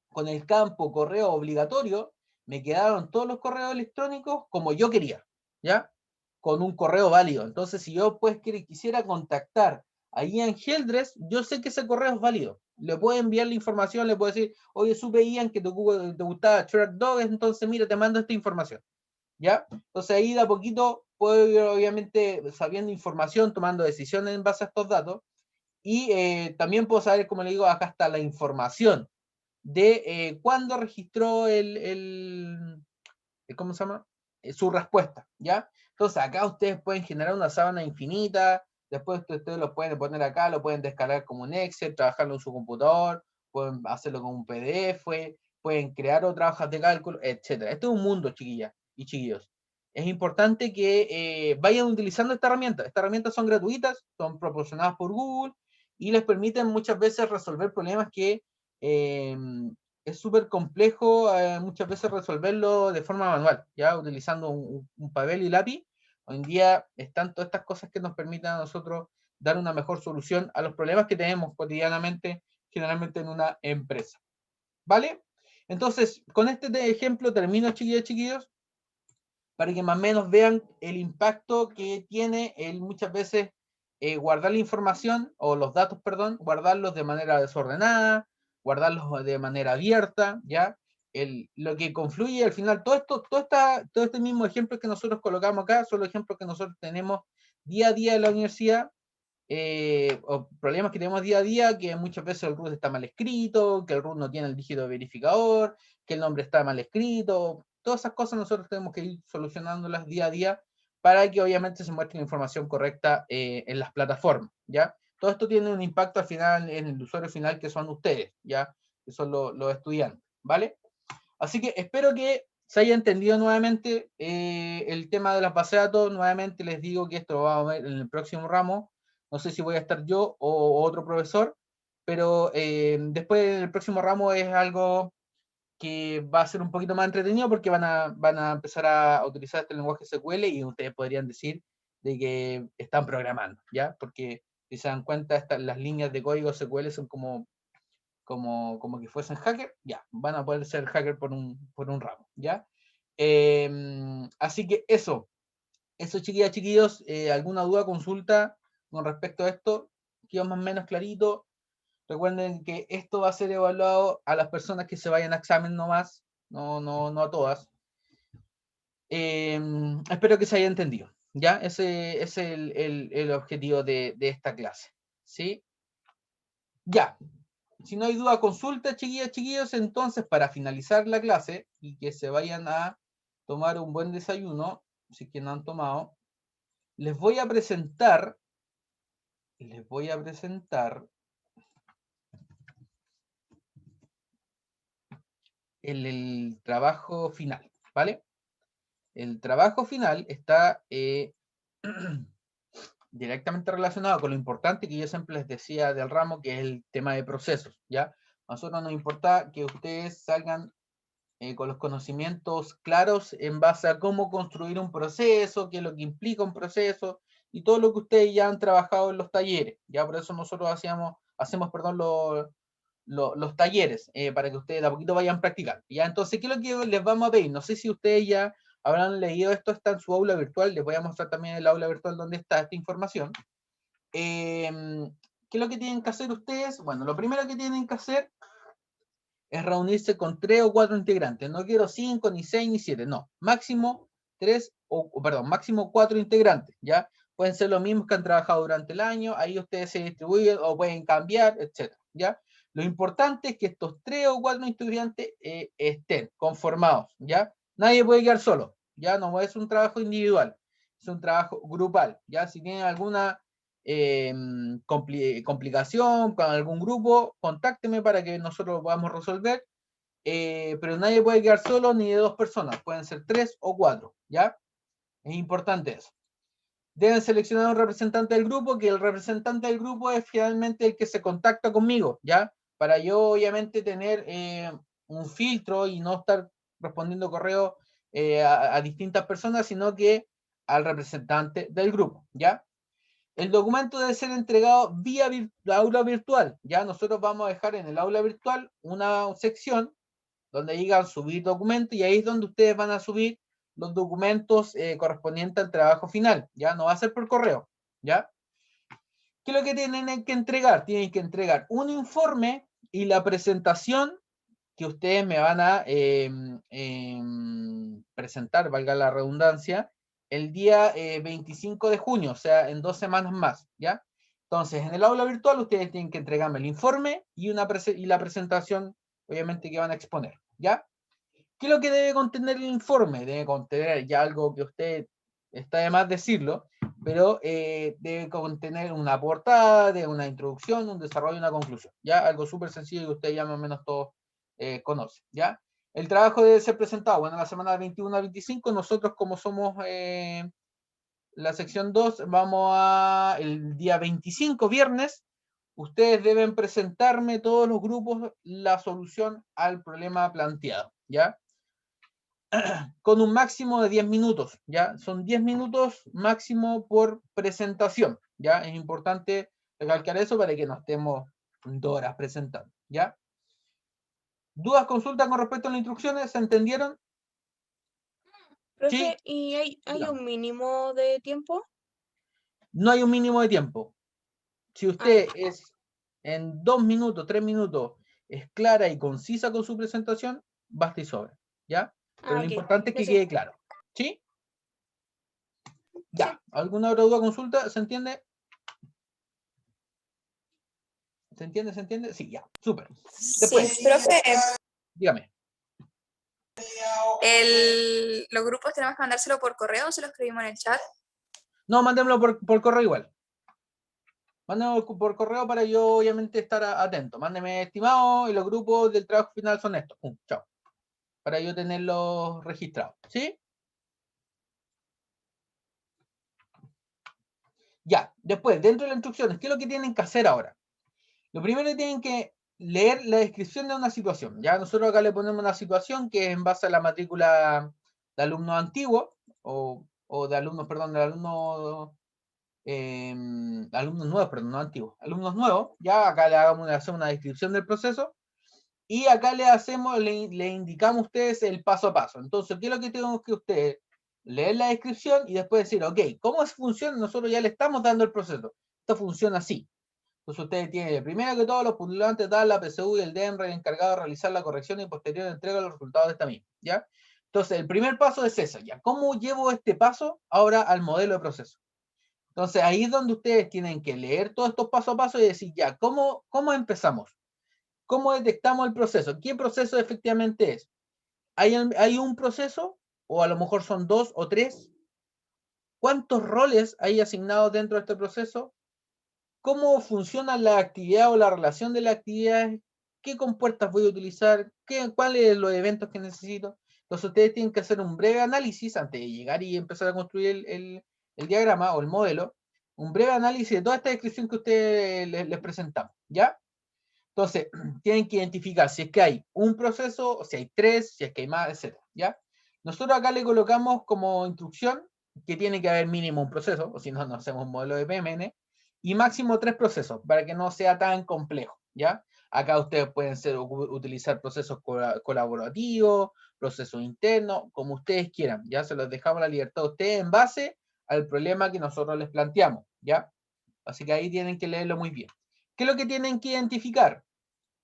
con el campo correo obligatorio, me quedaron todos los correos electrónicos como yo quería, ¿ya? Con un correo válido. Entonces, si yo pues quisiera contactar a Ian Heldres, yo sé que ese correo es válido. Le puedo enviar la información, le puedo decir, oye, supe Ian que te gustaba Shrek Dog, entonces mira, te mando esta información, ¿ya? Entonces ahí de a poquito puedo ir obviamente sabiendo información, tomando decisiones en base a estos datos, y también puedo saber, como le digo, acá está la información de cuándo registró ¿cómo se llama? Su respuesta, ¿ya? Entonces acá ustedes pueden generar una sábana infinita, después ustedes lo pueden poner acá, lo pueden descargar como un Excel, trabajarlo en su computador, pueden hacerlo como un PDF, pueden crear otras hojas de cálculo, etc. Esto es un mundo, chiquillas y chiquillos. Es importante que vayan utilizando esta herramienta. Estas herramientas son gratuitas, son proporcionadas por Google y les permiten muchas veces resolver problemas que es súper complejo muchas veces resolverlo de forma manual, ya utilizando un papel y lápiz. Hoy en día están todas estas cosas que nos permiten a nosotros dar una mejor solución a los problemas que tenemos cotidianamente, generalmente en una empresa. ¿Vale? Entonces, con este ejemplo termino, chiquillas y chiquillos, para que más o menos vean el impacto que tiene el muchas veces guardar la información, o los datos, perdón, guardarlos de manera desordenada, guardarlos de manera abierta, ¿ya? Lo que confluye al final, todo este mismo ejemplo que nosotros colocamos acá, son los ejemplos que nosotros tenemos día a día en la universidad, o problemas que tenemos día a día, que muchas veces el root está mal escrito, que el root no tiene el dígito verificador, que el nombre está mal escrito. Todas esas cosas nosotros tenemos que ir solucionándolas día a día para que obviamente se muestre la información correcta en las plataformas, ¿ya? Todo esto tiene un impacto al final en el usuario final, que son ustedes, ¿ya? Que son los estudiantes, ¿vale? Así que espero que se haya entendido nuevamente el tema de las bases de datos. Nuevamente les digo que esto lo vamos a ver en el próximo ramo. No sé si voy a estar yo o otro profesor, pero después en el próximo ramo es algo que va a ser un poquito más entretenido, porque van a empezar a utilizar este lenguaje SQL y ustedes podrían decir de que están programando, ¿ya? Porque si se dan cuenta, las líneas de código SQL son como que fuesen hacker, ya, van a poder ser hacker por un ramo, ¿ya? Así que eso chiquillas, chiquillos, alguna duda, consulta con respecto a esto, quedó más o menos clarito. Recuerden que esto va a ser evaluado a las personas que se vayan a examen nomás, no a todas. Espero que se haya entendido, ¿ya? Ese es el objetivo de esta clase, ¿sí? Ya, si no hay duda, consulta, chiquillas, chiquillos. Entonces, para finalizar la clase y que se vayan a tomar un buen desayuno, si que no han tomado, les voy a presentar el trabajo final, ¿vale? El trabajo final está directamente relacionado con lo importante que yo siempre les decía del ramo, que es el tema de procesos, ¿ya? A nosotros nos importa que ustedes salgan con los conocimientos claros en base a cómo construir un proceso, qué es lo que implica un proceso, y todo lo que ustedes ya han trabajado en los talleres. Ya por eso nosotros hacemos los talleres, para que ustedes de a poquito vayan practicando. ¿Ya? Entonces, ¿qué es lo que les vamos a pedir? No sé si ustedes ya habrán leído esto, está en su aula virtual, les voy a mostrar también el aula virtual donde está esta información. ¿Qué es lo que tienen que hacer ustedes? Bueno, lo primero que tienen que hacer es reunirse con 3 o 4 integrantes. No quiero 5, ni 6, ni 7, no. Máximo 3, máximo 4 integrantes, ¿ya? Pueden ser los mismos que han trabajado durante el año, ahí ustedes se distribuyen o pueden cambiar, etc. ¿Ya? Lo importante es que estos 3 o 4 estudiantes estén conformados, ¿ya? Nadie puede quedar solo, ¿ya? No es un trabajo individual, es un trabajo grupal, ¿ya? Si tienen alguna complicación con algún grupo, contácteme para que nosotros lo podamos resolver, pero nadie puede quedar solo ni de 2 personas, pueden ser 3 o 4, ¿ya? Es importante eso. Deben seleccionar un representante del grupo, que el representante del grupo es finalmente el que se contacta conmigo, ¿ya? Para yo obviamente tener un filtro y no estar respondiendo correos a distintas personas, sino que al representante del grupo, ¿ya? El documento debe ser entregado vía aula virtual. Ya nosotros vamos a dejar en el aula virtual una sección donde digan subir documento, y ahí es donde ustedes van a subir los documentos correspondientes al trabajo final. Ya no va a ser por correo. ¿Ya? ¿Qué es lo que tienen que entregar? Tienen que entregar un informe y la presentación que ustedes me van a presentar, valga la redundancia, el día 25 de junio, o sea, en 2 semanas más, ¿ya? Entonces, en el aula virtual ustedes tienen que entregarme el informe y la presentación, obviamente, que van a exponer, ¿ya? ¿Qué es lo que debe contener el informe? Debe contener ya algo que usted está de más decirlo, pero debe contener una portada, de una introducción, un desarrollo y una conclusión, ¿ya? Algo súper sencillo que usted ya más o menos todos conocen, ¿ya? El trabajo debe ser presentado, bueno, la semana 21 a 25, nosotros como somos la sección 2, vamos a el día 25, viernes, ustedes deben presentarme todos los grupos la solución al problema planteado, ¿ya? Con un máximo de 10 minutos, ¿ya? Son 10 minutos máximo por presentación, ¿ya? Es importante recalcar eso para que no estemos 2 horas presentando, ¿ya? ¿Dudas, consultas con respecto a las instrucciones? ¿Se entendieron? Profe, Sí, ¿y hay dígame. un mínimo de tiempo? No hay un mínimo de tiempo. Si Ah, usted es en 2 minutos, 3 minutos, es clara y concisa con su presentación, basta y sobra, ¿ya? Pero lo ok. importante es que Gracias. quede claro, ¿sí? Sí. Ya. ¿Alguna otra duda, consulta? ¿Se entiende? ¿Se entiende? ¿Se entiende? Sí, ya. Súper. Después, Sí, profe, dígame. los grupos tenemos que mandárselo por correo o se lo escribimos en el chat. No, mándemelo por correo igual. Mándemelo por correo para yo, obviamente, estar atento. Mándeme estimado y los grupos del trabajo final son estos. Chao. Para yo tenerlos registrados. ¿Sí? Ya. Después, dentro de las instrucciones, ¿qué es lo que tienen que hacer ahora? Lo primero, tienen que leer la descripción de una situación. Ya nosotros acá le ponemos una situación que es en base a la matrícula de alumnos antiguos, o de alumnos, perdón, de alumnos nuevos, perdón, no antiguos, alumnos nuevos. Ya acá hacemos una descripción del proceso, y acá le indicamos a ustedes el paso a paso. Entonces, ¿qué es lo que tenemos que ustedes? Leer la descripción y después decir, ok, ¿cómo funciona? Nosotros ya le estamos dando el proceso. Esto funciona así. Entonces ustedes tienen, primero que todo, los postulantes dan la PSU y el DEMRE, el encargado de realizar la corrección y posterior entrega de los resultados de esta misma, ¿ya? Entonces, el primer paso es eso, ¿ya? ¿Cómo llevo este paso ahora al modelo de proceso? Entonces, ahí es donde ustedes tienen que leer todos estos paso a paso y decir, ya, ¿cómo empezamos? ¿Cómo detectamos el proceso? ¿Qué proceso efectivamente es? ¿Hay un proceso? ¿O a lo mejor son 2 o 3? cuántos roles hay asignados dentro de este proceso, cómo funciona la actividad o la relación de las actividades, qué compuertas voy a utilizar, cuáles son los eventos que necesito. Entonces ustedes tienen que hacer un breve análisis antes de llegar y empezar a construir el diagrama o el modelo, un breve análisis de toda esta descripción que ustedes les presentamos, ¿ya? Entonces, tienen que identificar si es que hay un proceso, si hay tres, si es que hay más, etc. ¿Ya? Nosotros acá le colocamos como instrucción que tiene que haber mínimo un proceso, o si no, no hacemos un modelo de PMN, y máximo 3 procesos, para que no sea tan complejo, ¿ya? Acá ustedes pueden utilizar procesos colaborativos, procesos internos, como ustedes quieran, ¿ya? Se los dejamos la libertad a ustedes en base al problema que nosotros les planteamos, ¿ya? Así que ahí tienen que leerlo muy bien. ¿Qué es lo que tienen que identificar?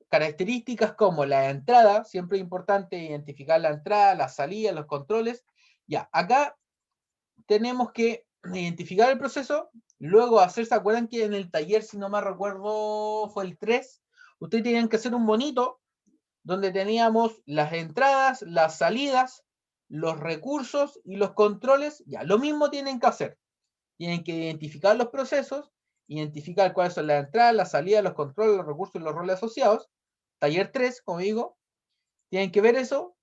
Características como la entrada, siempre es importante identificar la entrada, la salida, los controles. Ya, acá tenemos que identificar el proceso, luego hacer, ¿se acuerdan que en el taller, si no me recuerdo, fue el 3? Ustedes tenían que hacer un bonito donde teníamos las entradas, las salidas, los recursos y los controles. Ya, lo mismo tienen que hacer. Tienen que identificar los procesos, identificar cuáles son las entradas, las salidas, los controles, los recursos y los roles asociados. Taller 3, como digo, tienen que ver eso,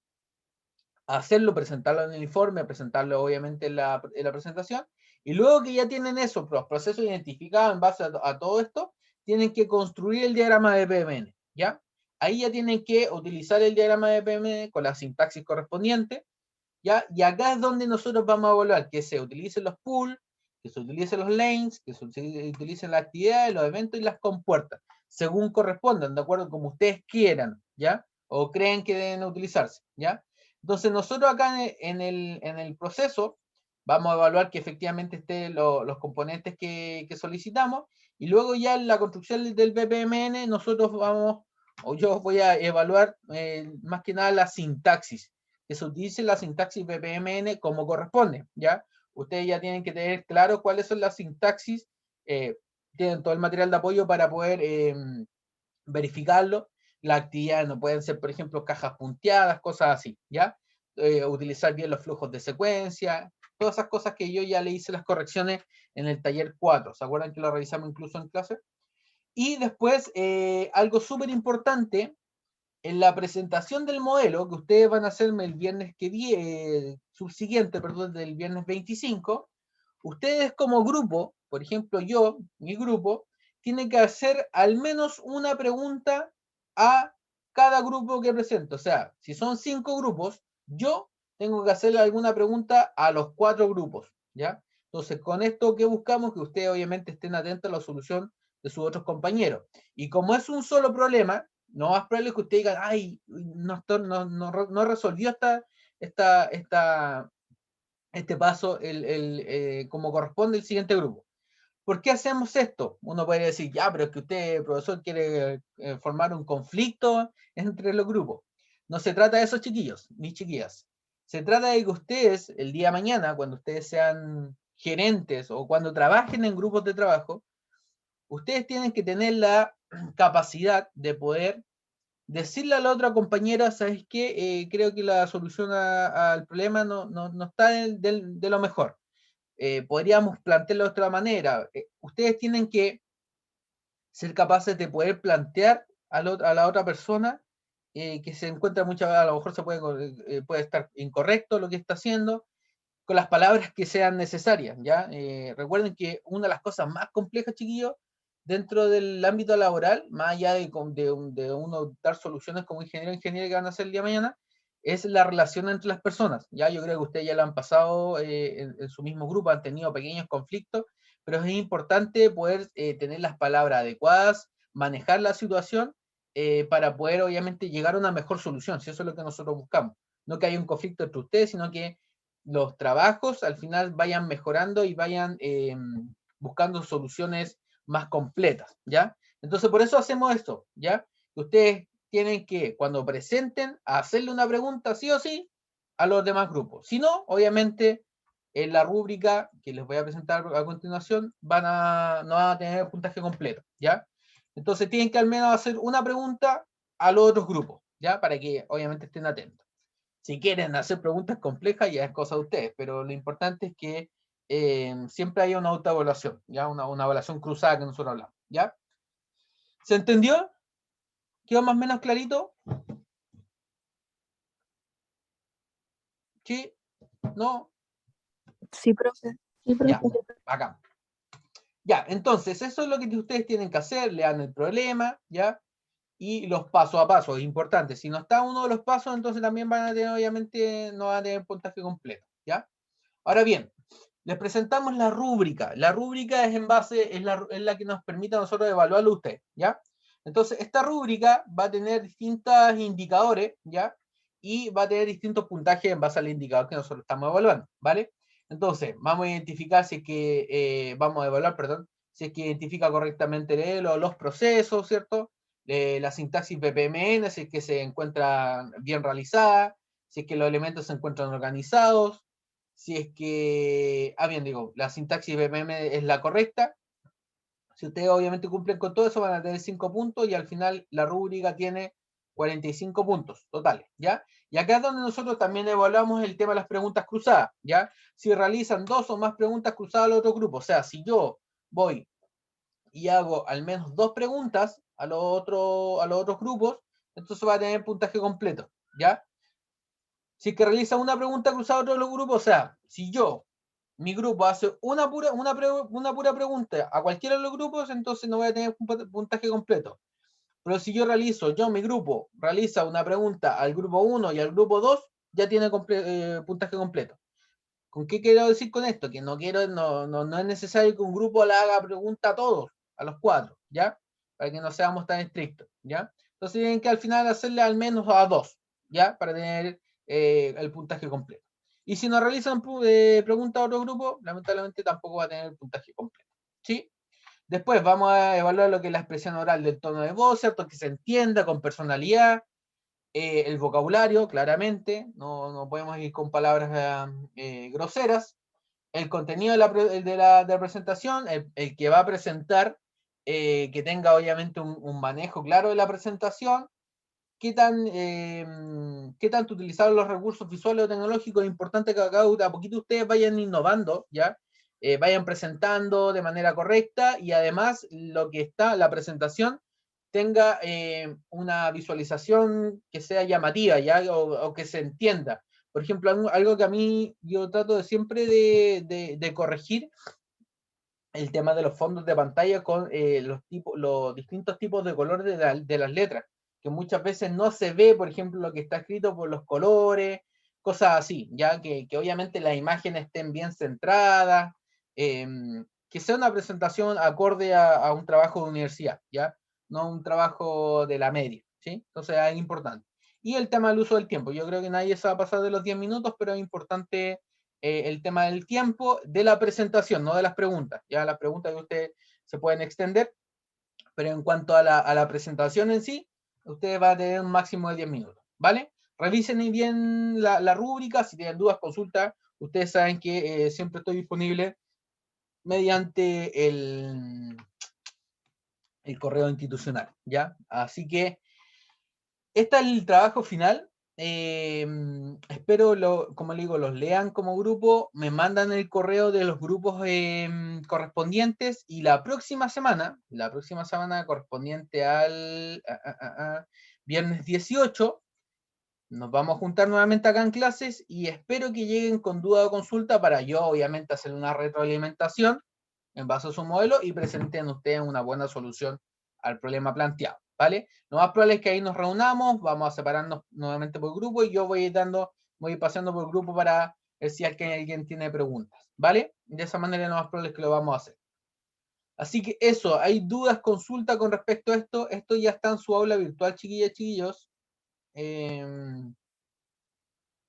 hacerlo, presentarlo en el informe, presentarlo obviamente en la presentación, y luego que ya tienen eso, los procesos identificados en base a todo esto, tienen que construir el diagrama de PMN, ¿ya? Ahí ya tienen que utilizar el diagrama de PMN con la sintaxis correspondiente, ¿ya? Y acá es donde nosotros vamos a evaluar que se utilicen los pools, que se utilicen los lanes, que se utilicen las actividades, los eventos y las compuertas, según correspondan, de acuerdo como ustedes quieran, ¿ya? O creen que deben utilizarse, ¿ya? Entonces nosotros acá en el proceso vamos a evaluar que efectivamente estén los componentes que solicitamos, y luego ya en la construcción del BPMN nosotros vamos, o yo voy a evaluar más que nada la sintaxis, que se utilice la sintaxis BPMN como corresponde, ¿ya? Ustedes ya tienen que tener claro cuáles son las sintaxis, tienen todo el material de apoyo para poder verificarlo. Las actividades no pueden ser, por ejemplo, cajas punteadas, cosas así, ¿ya? Utilizar bien los flujos de secuencia, todas esas cosas que yo ya le hice las correcciones en el taller 4, ¿se acuerdan que lo revisamos incluso en clase? Y después, algo súper importante, en la presentación del modelo, que ustedes van a hacerme el viernes que viene, subsiguiente, perdón, del viernes 25, ustedes como grupo, por ejemplo yo, mi grupo, tienen que hacer al menos una pregunta a cada grupo que presento. O sea, si son 5 grupos, yo tengo que hacerle alguna pregunta a los 4 grupos, ¿ya? Entonces, con esto que buscamos, que ustedes obviamente estén atentos a la solución de sus otros compañeros. Y como es un solo problema, no más probable que ustedes digan, ay, no resolvió este paso como corresponde el siguiente grupo. ¿Por qué hacemos esto? Uno puede decir, ya, pero es que usted, profesor, quiere formar un conflicto entre los grupos. No se trata de eso, chiquillos, ni chiquillas. Se trata de que ustedes, el día de mañana, cuando ustedes sean gerentes o cuando trabajen en grupos de trabajo, ustedes tienen que tener la capacidad de poder decirle a la otra compañera, ¿sabes qué? Creo que la solución al problema no está de lo mejor. Podríamos plantearlo de otra manera. Ustedes tienen que ser capaces de poder plantear a la otra persona que se encuentra muchas veces, a lo mejor puede estar incorrecto lo que está haciendo, con las palabras que sean necesarias, ¿ya? Recuerden que una de las cosas más complejas, chiquillos, dentro del ámbito laboral, más allá de uno dar soluciones como ingeniero que van a hacer el día de mañana, es la relación entre las personas, ¿ya? Yo creo que ustedes ya lo han pasado en su mismo grupo, han tenido pequeños conflictos, pero es importante poder tener las palabras adecuadas, manejar la situación para poder, obviamente, llegar a una mejor solución, si eso es lo que nosotros buscamos. No que haya un conflicto entre ustedes, sino que los trabajos al final vayan mejorando y vayan buscando soluciones más completas, ¿ya? Entonces, por eso hacemos esto, ¿ya? Ustedes tienen que, cuando presenten, hacerle una pregunta sí o sí a los demás grupos. Si no, obviamente, en la rúbrica que les voy a presentar a continuación, no van a tener puntaje completo, ¿ya? Entonces, tienen que al menos hacer una pregunta a los otros grupos, ¿ya? Para que, obviamente, estén atentos. Si quieren hacer preguntas complejas, ya es cosa de ustedes, pero lo importante es que siempre hay una autoevaluación, ¿ya? Una evaluación cruzada que nosotros hablamos, ¿ya? ¿Se entendió? ¿Quedó más o menos clarito? ¿Sí? ¿No? Sí, profe. Sí, Ya, profe. acá. Ya, entonces, eso es lo que ustedes tienen que hacer, lean el problema, ¿ya? Y los paso a paso, es importante. Si no está uno de los pasos, entonces también van a tener, obviamente, no van a tener puntaje completo, ¿ya? Ahora bien, les presentamos la rúbrica. La rúbrica es en base, es la que nos permite a nosotros evaluarlo a usted, ¿ya? Entonces, esta rúbrica va a tener distintos indicadores, ¿ya? Y va a tener distintos puntajes en base al indicador que nosotros estamos evaluando, ¿vale? Entonces, vamos a identificar si es que, vamos a evaluar, perdón, si es que identifica correctamente los procesos, ¿cierto? La sintaxis BPMN, si es que se encuentra bien realizada, si es que los elementos se encuentran organizados, si es que, bien, digo, la sintaxis BPM es la correcta. Si ustedes obviamente cumplen con todo eso, van a tener 5 puntos y al final la rúbrica tiene 45 puntos totales, ¿ya? Y acá es donde nosotros también evaluamos el tema de las preguntas cruzadas, ¿ya? Si realizan 2 o más preguntas cruzadas al otro grupo, o sea, si yo voy y hago al menos 2 preguntas a los otros grupos, entonces va a tener puntaje completo, ¿ya? Si es que realiza una pregunta cruzada a otro grupo, o sea, si yo, mi grupo hace una pura pregunta a cualquiera de los grupos, entonces no voy a tener puntaje completo. Pero si mi grupo realiza una pregunta al grupo 1 y al grupo 2, ya tiene puntaje completo. ¿Con qué quiero decir con esto? Que no es necesario que un grupo le haga pregunta a todos, a los 4, ¿ya? Para que no seamos tan estrictos, ¿ya? Entonces tienen que al final hacerle al menos a 2, ¿ya? Para tener el puntaje completo. Y si no realizan pregunta a otro grupo, lamentablemente tampoco va a tener el puntaje completo, ¿sí? Después vamos a evaluar lo que es la expresión oral del tono de voz, ¿cierto? Que se entienda con personalidad, el vocabulario, claramente, no podemos ir con palabras groseras, el contenido de la presentación, el que va a presentar, que tenga obviamente un manejo claro de la presentación, qué tanto utilizar los recursos visuales o tecnológicos. Es importante que acá a poquito ustedes vayan innovando, ¿ya? Vayan presentando de manera correcta y además lo que está, la presentación, tenga una visualización que sea llamativa, ¿ya? O que se entienda. Por ejemplo, algo que a mí yo trato de siempre de corregir, el tema de los fondos de pantalla con los distintos tipos de colores de las letras, que muchas veces no se ve, por ejemplo, lo que está escrito por los colores, cosas así, ya que obviamente las imágenes estén bien centradas, que sea una presentación acorde a un trabajo de universidad, ya, no un trabajo de la media, ¿sí? Entonces es importante. Y el tema del uso del tiempo, yo creo que nadie se va a pasar de los 10 minutos, pero es importante el tema del tiempo de la presentación, no de las preguntas. Ya las preguntas que ustedes se pueden extender, pero en cuanto a la presentación en sí, ustedes van a tener un máximo de 10 minutos, ¿vale? Revisen bien la rúbrica, si tienen dudas, consulta. Ustedes saben que siempre estoy disponible mediante el correo institucional, ¿ya? Así que este es el trabajo final. Espero, como le digo, los lean como grupo, me mandan el correo de los grupos correspondientes y la próxima semana correspondiente al viernes 18, nos vamos a juntar nuevamente acá en clases y espero que lleguen con duda o consulta para yo, obviamente, hacer una retroalimentación en base a su modelo y presenten ustedes una buena solución al problema planteado, ¿vale? Lo más probable es que ahí nos reunamos, vamos a separarnos nuevamente por grupo y yo voy a ir pasando por grupo para ver si alguien tiene preguntas, ¿vale? De esa manera lo más probable es que lo vamos a hacer. Así que eso, ¿hay dudas, consultas con respecto a esto? Esto ya está en su aula virtual, chiquillas, chiquillos,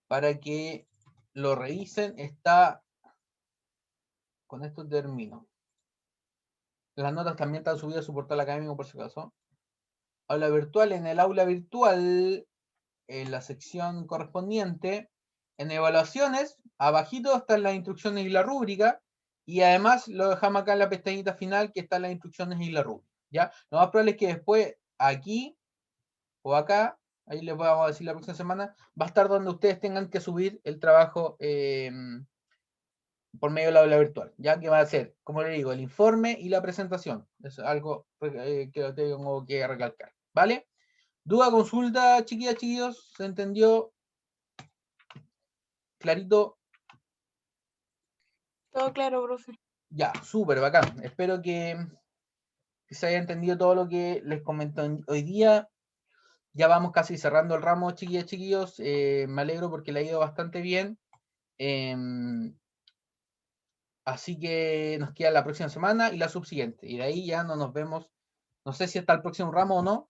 para que lo revisen. Está, con esto termino. Las notas también están subidas a su portal académico por si acaso. Aula virtual, en el aula virtual, en la sección correspondiente, en evaluaciones, abajito están las instrucciones y la rúbrica, y además lo dejamos acá en la pestañita final que están las instrucciones y la rúbrica, ¿ya? Lo más probable es que después aquí o acá, ahí les vamos a decir la próxima semana, va a estar donde ustedes tengan que subir el trabajo por medio del aula virtual, ya que va a ser, como le digo, el informe y la presentación. Es algo que tengo que recalcar, ¿vale? ¿Duda, consulta, chiquillas, chiquillos? ¿Se entendió? ¿Clarito? Todo claro, profe. Ya, súper bacán. Espero que se haya entendido todo lo que les comento hoy día. Ya vamos casi cerrando el ramo, chiquillas, chiquillos. Me alegro porque le ha ido bastante bien. Así que nos queda la próxima semana y la subsiguiente. Y de ahí ya no nos vemos. No sé si hasta el próximo ramo o no.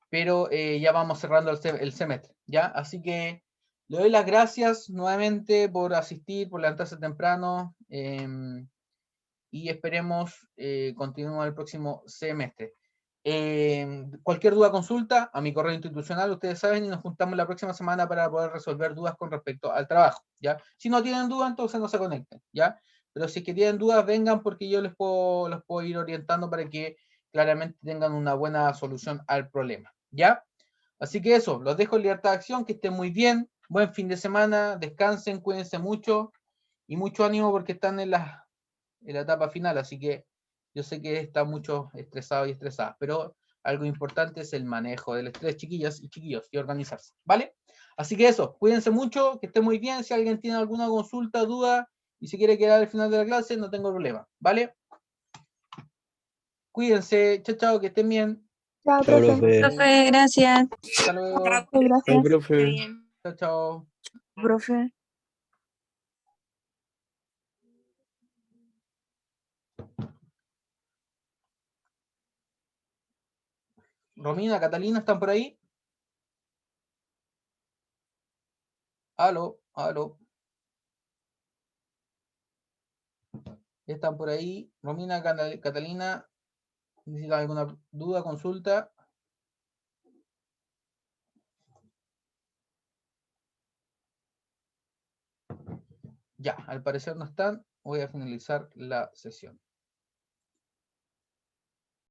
Pero ya vamos cerrando el semestre. ¿Ya? Así que le doy las gracias nuevamente por asistir, por levantarse temprano. Y esperemos continuar el próximo semestre. Cualquier duda, consulta a mi correo institucional, ustedes saben, y nos juntamos la próxima semana para poder resolver dudas con respecto al trabajo, ¿ya? Si no tienen duda, entonces no se conecten, ¿ya? Pero si es que tienen dudas, vengan porque yo los puedo ir orientando para que claramente tengan una buena solución al problema, ¿ya? Así que eso, los dejo en libertad de acción, que estén muy bien, buen fin de semana, descansen, cuídense mucho y mucho ánimo porque están en la etapa final, así que yo sé que está mucho estresado y estresada, pero algo importante es el manejo del estrés, chiquillas y chiquillos, y organizarse, ¿vale? Así que eso, cuídense mucho, que estén muy bien, si alguien tiene alguna consulta, duda, y si quiere quedar al final de la clase, no tengo problema, ¿vale? Cuídense, chao, chao, que estén bien, Chao, Chao, profe. profe. Profe, gracias. hasta luego, Muchas Chao, gracias. profe. Bien. chao, chao. Profe. Romina, Catalina, ¿están por ahí? Aló, aló. ¿Están por ahí? Romina, Catalina, ¿necesitan alguna duda, consulta? Ya, al parecer no están. Voy a finalizar la sesión.